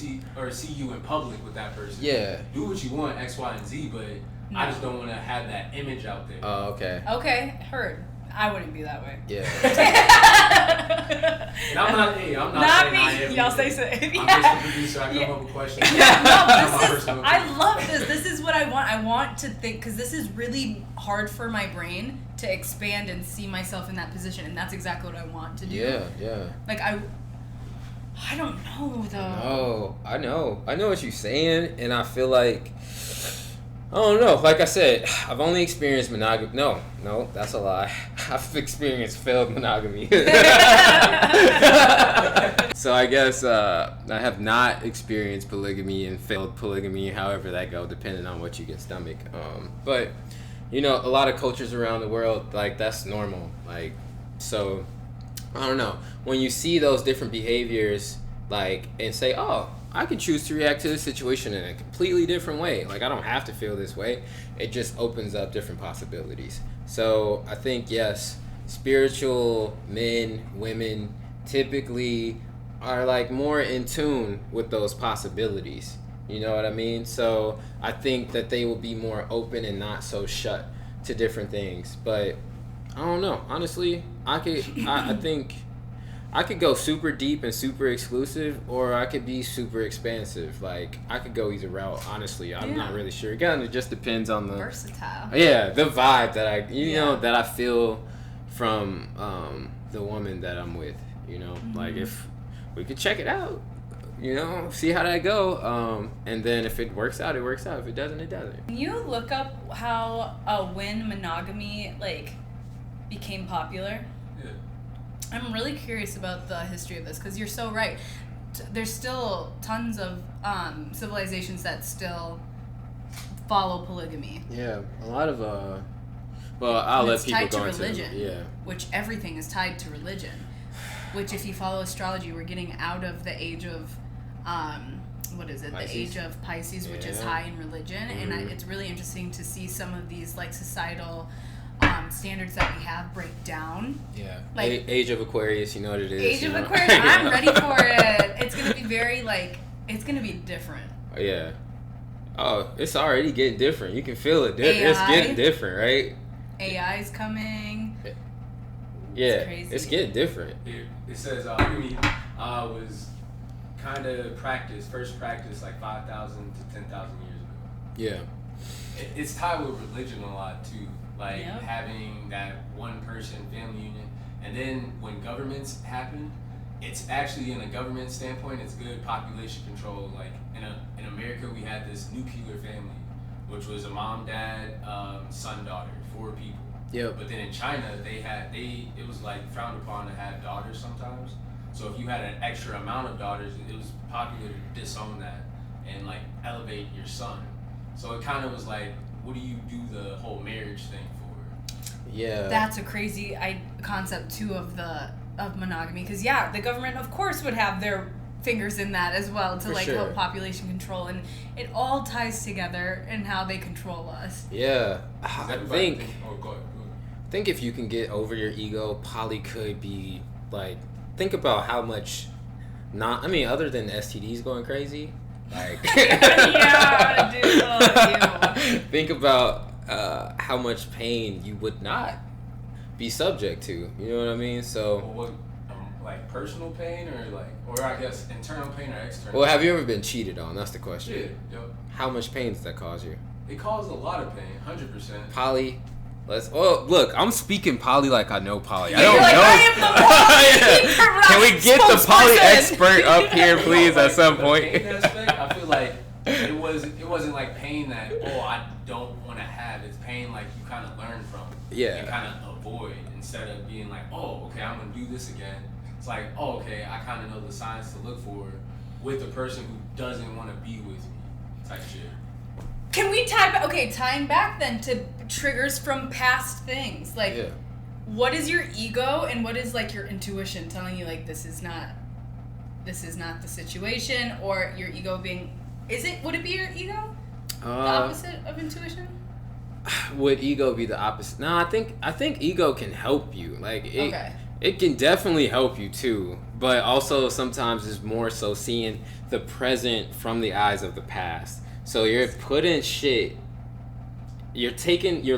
see you in public with that person. Yeah. Do what you want, X, Y, and Z, but I just don't want to have that image out there. Oh, okay. Okay, heard. I wouldn't be that way. Yeah. And I'm not saying me. I am. Y'all say so. I'm just a producer. I come up with questions. I love this. This is what I want. I want to think, because this is really hard for my brain to expand and see myself in that position, and that's exactly what I want to do. Yeah. Like, I don't know, though. No, I know what you're saying, and I feel like, I don't know. Like I said, I've only experienced monogamy. No, that's a lie. I've experienced failed monogamy. So I guess I have not experienced polygamy and failed polygamy, however that go, depending on what you can stomach. But, a lot of cultures around the world, like, that's normal. Like, so, I don't know. When you see those different behaviors, like, and say, oh, I can choose to react to this situation in a completely different way. Like, I don't have to feel this way. It just opens up different possibilities. So I think, yes, spiritual men, women typically are, like, more in tune with those possibilities. You know what I mean? So I think that they will be more open and not so shut to different things. But I don't know. Honestly, I think I could go super deep and super exclusive, or I could be super expansive. Like, I could go either route, honestly. I'm not really sure. Again, it just depends on the... Versatile. Yeah, the vibe that that I feel from the woman that I'm with, Mm-hmm. Like, if we could check it out, see how that go. And then if it works out, it works out. If it doesn't, it doesn't. Can you look up how, when monogamy, like, became popular? I'm really curious about the history of this, because you're so right. There's still tons of civilizations that still follow polygamy. Yeah, a lot of well, I'll let people go into religion. Yeah, which everything is tied to religion. Which, if you follow astrology, we're getting out of the age of what is it? Pisces. The age of Pisces, which is high in religion, and it's really interesting to see some of these, like, societal standards that we have break down. Yeah. Like, Age of Aquarius, you know what it is. Age of Aquarius, I'm ready for it. It's going to be very, like, it's going to be different. Yeah. Oh, it's already getting different. You can feel it. It's getting different, right? AI is coming. Yeah. It's crazy. It's getting different. It says, was kind of first practiced like 5,000 to 10,000 years ago. Yeah. It's tied with religion a lot, too. Like, having that one person family unit. And then when governments happen, it's actually, in a government standpoint, it's good population control. Like, in America, we had this nuclear family, which was a mom, dad, son, daughter, 4 people. Yep. But then in China, it was like frowned upon to have daughters sometimes. So if you had an extra amount of daughters, it was popular to disown that and, like, elevate your son. So it kind of was like, what do you do the whole marriage thing for? Yeah. That's a crazy concept too of monogamy, because the government of course would have their fingers in that as well to For like sure. help population control, and it all ties together in how they control us. Yeah, Does I everybody think Oh, go ahead. think if you can get over your ego, poly could be like, think about how much other than STDs going crazy, like Yeah, dude. Oh, ew. think about how much pain you would not be subject to. You know what I mean? So, Well, what, like personal pain or I guess internal pain or external? well, have you ever been cheated on? That's the question. Yeah, yo. How much pain does that cause you? It caused a lot of pain, 100%. Poly. Look, I'm speaking poly like I know poly. I You're don't like, know. I am the poly Can we get the poly spokesperson. expert up here, please, at some The point? pain aspect, I feel like it wasn't like pain that I don't want to have. It's pain like you kind of learn from. Yeah. And kind of avoid instead of being like, oh, okay, I'm gonna do this again. It's like, oh, okay, I kind of know the signs to look for with a person who doesn't want to be with me, type shit. Can we tying back then to triggers from past things? Like, Yeah. what is your ego and what is like your intuition telling you like this is not the situation, or your ego being would it be your ego? The opposite of intuition? Would ego be the opposite? No, I think ego can help you. Like Okay. it can definitely help you too, but also sometimes it's more so seeing the present from the eyes of the past. So you're putting shit, you're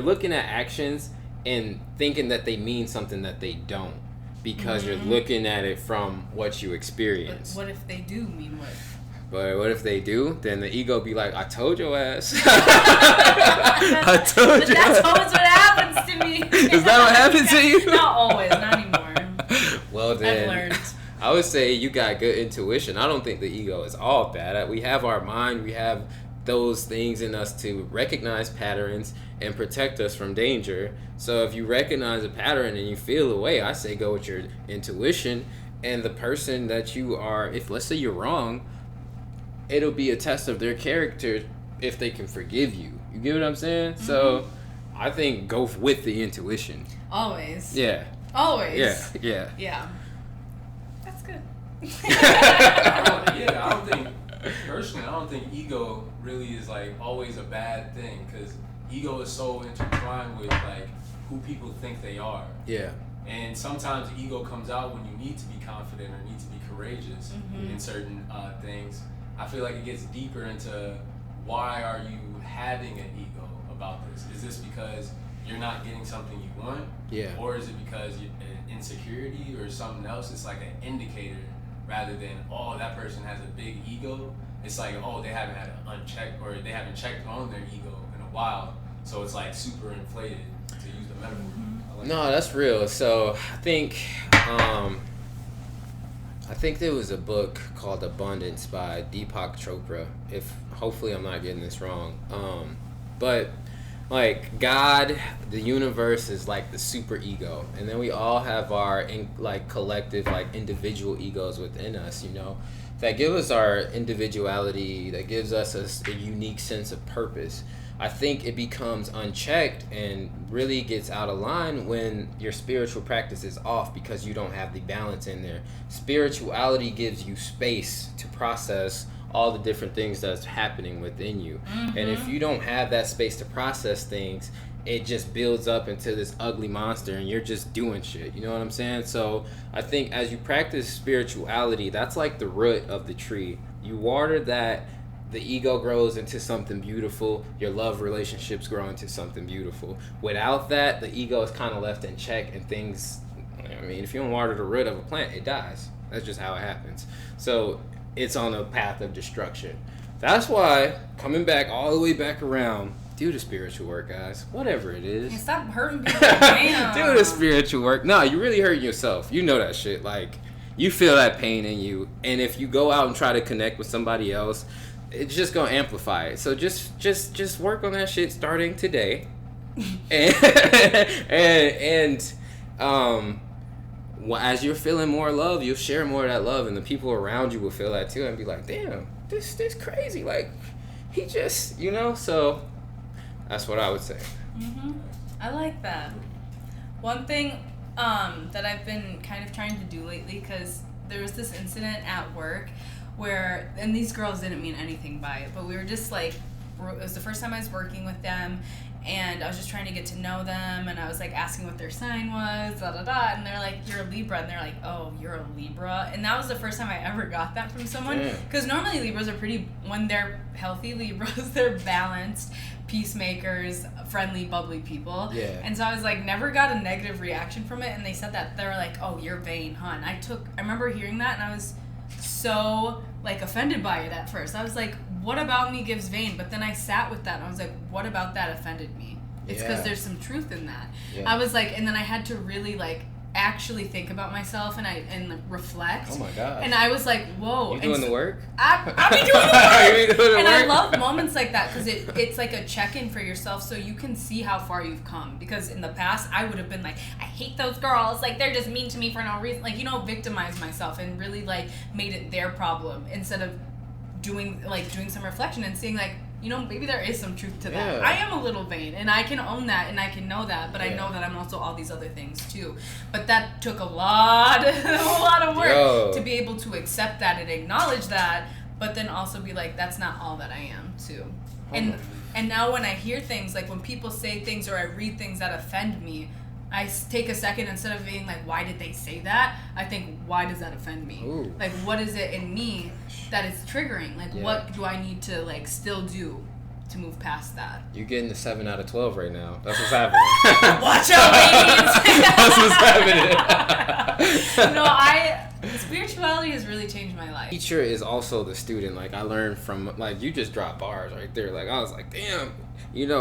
looking at actions and thinking that they mean something that they don't, because you're looking at it from what you But experience. what if they do mean what? But what if they do? Then the ego be like, I told your ass. I told But you. that's always what happens to me. Is that what happens to you? Not always, not anymore. Well then, I've learned. I would say you got good intuition. I don't think the ego is all bad. We have our mind. We have those things in us to recognize patterns and protect us from danger. So if you recognize a pattern and you feel a way, I say go with your intuition. And the person that you are, if let's say you're wrong, it'll be a test of their character if they can forgive you. You get what I'm saying? Mm-hmm. So I think go with the intuition. Always. Yeah. Always. Yeah. Yeah. That's good. I don't think personally, I don't think ego really is like always a bad thing, because ego is so intertwined with like who people think they are. Yeah. And sometimes ego comes out when you need to be confident or need to be courageous in certain things. I feel like it gets deeper into why are you having an ego about this? Is this because you're not getting something you want? Yeah. Or is it because you insecurity or something else? It's like an indicator rather than, oh, that person has a big ego. It's like, oh, they haven't had an unchecked, or they haven't checked on their ego in a while. So it's like super inflated, to use the metaphor. I like No, that's real. So I think there was a book called Abundance by Deepak Chopra. If hopefully I'm not getting this wrong. But like God, the universe is like the super ego, and then we all have our collective, like individual egos within us, you know, that give us our individuality, that gives us a unique sense of purpose. I think it becomes unchecked and really gets out of line when your spiritual practice is off, because you don't have the balance in there. Spirituality gives you space to process all the different things that's happening within you. And if you don't have that space to process things, it just builds up into this ugly monster and you're just doing shit. You know what I'm saying? So I think as you practice spirituality, that's like the root of the tree. You water that, the ego grows into something beautiful. Your love relationships grow into something beautiful. Without that, the ego is kind of left in check, and things, I mean, if you don't water the root of a plant, it dies. That's just how it happens. So it's on a path of destruction. That's why, coming back all the way back around, do the spiritual work, guys. Whatever it is. Yeah, stop hurting people. Damn. Do the spiritual work. No, you really hurting yourself. You know that shit. Like, you feel that pain in you. And if you go out and try to connect with somebody else, it's just gonna amplify it. So just work on that shit starting today. and as you're feeling more love, you'll share more of that love, and the people around you will feel that too, and be like, damn, this crazy. Like, he just, you know. So that's what I would say. I like that. One thing that I've been kind of trying to do lately, because there was this incident at work where, and these girls didn't mean anything by it, but we were just like, it was the first time I was working with them, and I was just trying to get to know them, and I was like asking what their sign was, and they're like, you're a Libra, and they're like, oh, you're a Libra, and that was the first time I ever got that from someone, because normally Libras are pretty, when they're healthy Libras, they're balanced, peacemakers, friendly, bubbly people, and so I was like, never got a negative reaction from it, and they said that, they were like, oh, you're vain, huh, and I remember hearing that, and I was so like offended by it at first. I was like, what about me gives vain? But then I sat with that and I was like, what about that offended me? It's because there's some truth in that. I was like, and then I had to really like actually think about myself and reflect. Oh my God. And I was like, whoa. You doing the work? I'll be doing the work. And work? I love moments like that because it's like a check-in for yourself so you can see how far you've come. Because in the past, I would have been like, I hate those girls. Like, they're just mean to me for no reason. Like, victimize myself and really like made it their problem instead of doing some reflection and seeing like, maybe there is some truth to that. I am a little vain, and I can own that, and I can know that, but I know that I'm also all these other things, too. But that took a lot of work to be able to accept that and acknowledge that, but then also be like, that's not all that I am, too. And now when I hear things, like when people say things or I read things that offend me, I take a second, instead of being like, why did they say that? I think, why does that offend me? Ooh. Like, what is it in me that is triggering? Like, what do I need to, like, still do to move past that? You're getting the 7 out of 12 right now. That's what's happening. Watch out, ladies! That's what's happening. Spirituality has really changed my life. Teacher is also the student. Like, I learned from, like, you just dropped bars right there. Like, I was like, damn.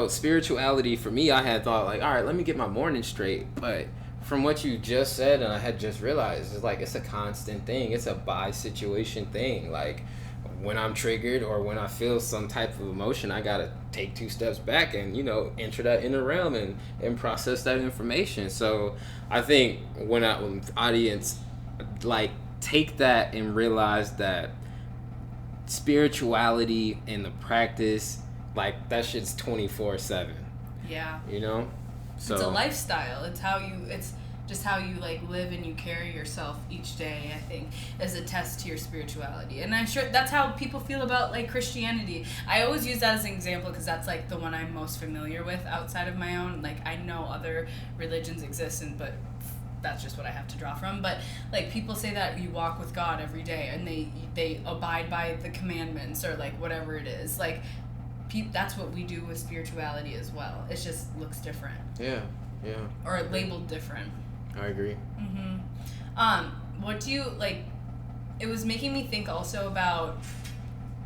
Spirituality for me, I had thought like, all right, let me get my morning straight. But from what you just said, and I had just realized, it's like, it's a constant thing. It's a by situation thing. Like, when I'm triggered or when I feel some type of emotion, I gotta take 2 steps back and, enter that inner realm and process that information. So I think when the audience like take that and realize that spirituality and the practice, like, that shit's 24/7. Yeah. So it's a lifestyle. It's just how you like live and you carry yourself each day, I think, as a test to your spirituality. And I'm sure that's how people feel about like Christianity. I always use that as an example because that's like the one I'm most familiar with outside of my own. Like, I know other religions exist, but that's just what I have to draw from. But like, people say that you walk with God every day and they abide by the commandments or like whatever it is. Like, that's what we do with spirituality as well. It just looks different. Yeah. Or labeled different. I agree. What do you like? It was making me think also about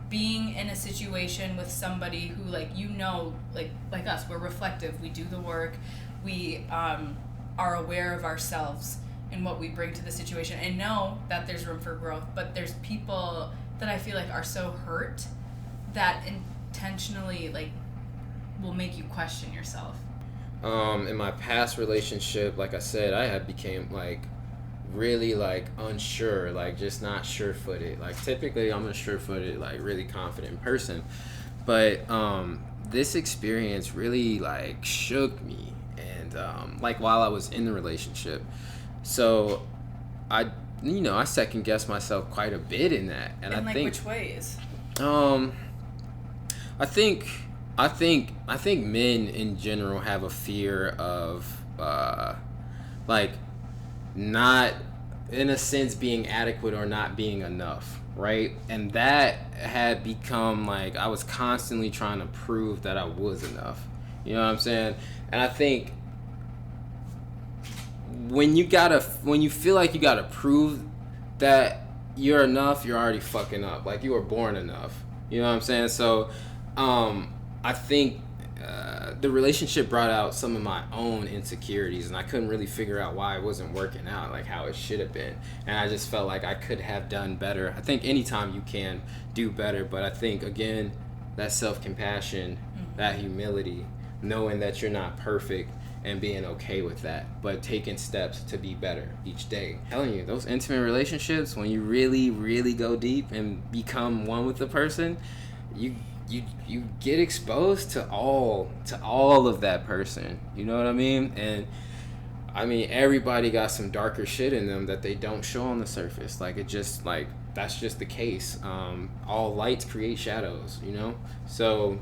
being in a situation with somebody who like like us. We're reflective. We do the work. We are aware of ourselves and what we bring to the situation, and know that there's room for growth. But there's people that I feel like are so hurt that intentionally like will make you question yourself. In my past relationship, like I said, I had became like really like unsure, like just not sure-footed. Like, typically I'm a sure-footed, like really confident person, but this experience really like shook me, and like while I was in the relationship, so I second guessed myself quite a bit in that, and I think which ways? I think men in general have a fear of like not, in a sense, being adequate or not being enough, right? And that had become like, I was constantly trying to prove that I was enough. You know what I'm saying? And I think when you feel like you gotta prove that you're enough, you're already fucking up. Like, you were born enough. You know what I'm saying? So I think the relationship brought out some of my own insecurities, and I couldn't really figure out why it wasn't working out like how it should have been. And I just felt like I could have done better. I think anytime you can do better, but I think, again, that self-compassion, that humility, knowing that you're not perfect and being okay with that, but taking steps to be better each day. I'm telling you, those intimate relationships, when you really, really go deep and become one with the person, you get exposed to all of that person. You know what I mean? And I mean, everybody got some darker shit in them that they don't show on the surface. Like, it just, like, that's just the case. All lights create shadows, you know? So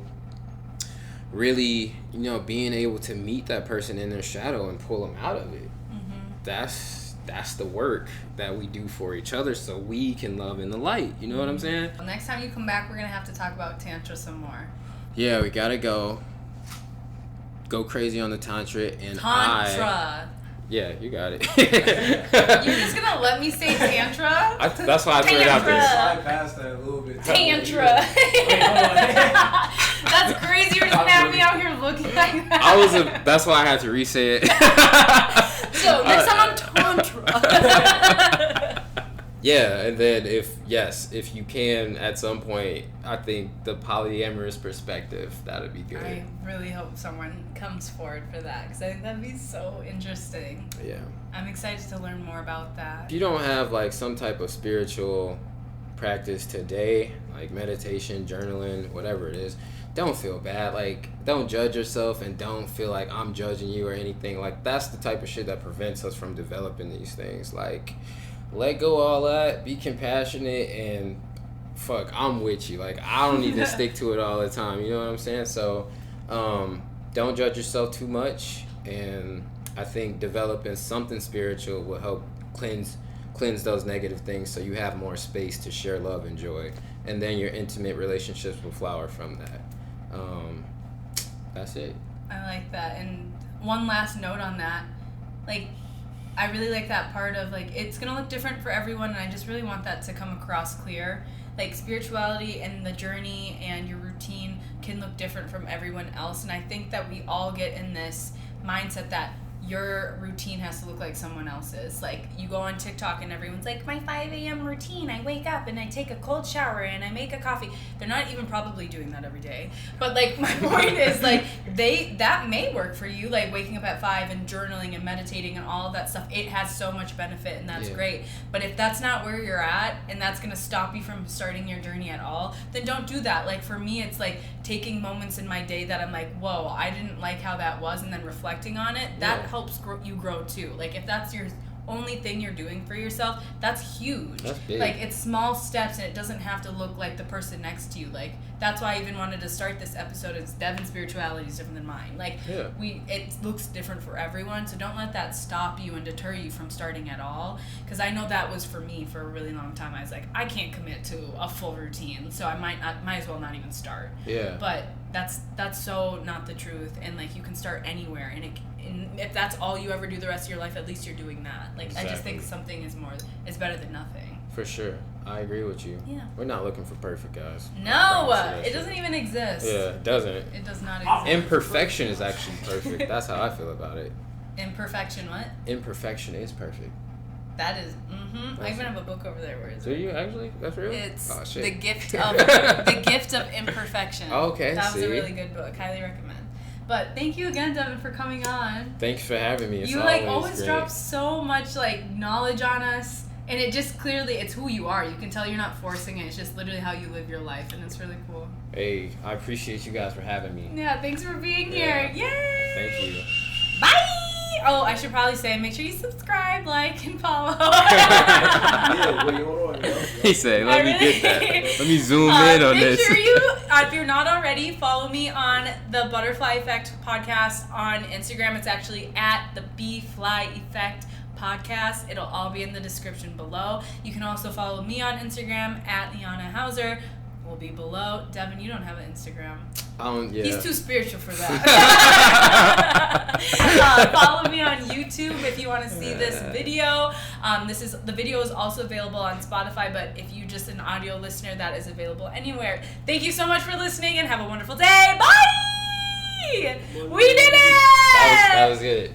really, you know, being able to meet that person in their shadow and pull them out of it, that's the work that we do for each other so we can love in the light. You know what I'm saying? Well, next time you come back, we're going to have to talk about Tantra some more. Yeah, we got to go crazy on the Tantra. And Tantra. Yeah, you got it. You're just going to let me say Tantra? That's why I threw it out there. Slide past that a little bit. Tantra. Wait, hold on. That's crazy. You're just going to have me out here looking like that. That's why I had to re-say it. So, next time I'm Tantra. Yeah, and then if you can at some point, I think the polyamorous perspective, that'd be good. I really hope someone comes forward for that because I think that'd be so interesting. Yeah. I'm excited to learn more about that. If you don't have like some type of spiritual practice today, like meditation, journaling, whatever it is, don't feel bad. Like, don't judge yourself and don't feel like I'm judging you or anything. Like, that's the type of shit that prevents us from developing these things. Like, let go of all that, be compassionate, and fuck, I'm with you. Like, I don't even stick to it all the time. You know what I'm saying? So, don't judge yourself too much. And I think developing something spiritual will help cleanse those negative things so you have more space to share love and joy. And then your intimate relationships will flower from that. That's it. I like that. And one last note on that, like, I really like that part of, like, it's gonna look different for everyone, and I just really want that to come across clear. Like, spirituality and the journey and your routine can look different from everyone else, and I think that we all get in this mindset that your routine has to look like someone else's. Like, you go on TikTok and everyone's like, my 5 a.m. routine, I wake up and I take a cold shower and I make a coffee. They're not even probably doing that every day. But, like, my point is, like, that may work for you, like waking up at 5 and journaling and meditating and all of that stuff. It has so much benefit, and that's great. But if that's not where you're at and that's going to stop you from starting your journey at all, then don't do that. Like, for me, it's like taking moments in my day that I'm like, whoa, I didn't like how that was, and then reflecting on it. That helps you grow too. Like, if that's your only thing you're doing for yourself, that's huge. That's big. Like, it's small steps, and it doesn't have to look like the person next to you. Like, that's why I even wanted to start this episode. It's Deven's spirituality is different than mine. Like, it looks different for everyone, so don't let that stop you and deter you from starting at all. Because I know that was for me for a really long time. I was like, I can't commit to a full routine, so I might as well not even start. Yeah. But that's so not the truth, and, like, you can start anywhere, and if that's all you ever do the rest of your life, at least you're doing that. Like, exactly. I just think something is better than nothing. For sure. I agree with you. Yeah. We're not looking for perfect, guys. No! It doesn't even exist. Yeah, it doesn't. It does not exist. Imperfection is actually perfect. That's how I feel about it. Imperfection what? Imperfection is perfect. That is, I even have a book over there where it's... Do you actually? That's real? It's The Gift of Imperfection. Oh, okay. That was a really good book. Highly recommend. But thank you again, Deven, for coming on. Thanks for having me. It's you always great. Drop so much knowledge on us, and it just clearly it's who you are. You can tell you're not forcing it. It's just literally how you live your life, and it's really cool. Hey, I appreciate you guys for having me. Yeah, thanks for being here. Yay! Thank you. Bye. Oh, I should probably say, make sure you subscribe, like, and follow. He said, let me get that. Let me zoom in on this. Make sure you, if you're not already, follow me on the Butterfly Effect podcast on Instagram. It's actually at the Bee Fly Effect podcast. It'll all be in the description below. You can also follow me on Instagram at Liana Hauser. Will be below. Deven, you don't have an Instagram. Yeah. He's too spiritual for that. Follow me on YouTube if you want to see this video. The video is also available on Spotify, but if you're just an audio listener, that is available anywhere. Thank you so much for listening, and have a wonderful day. Bye! We did it! That was good.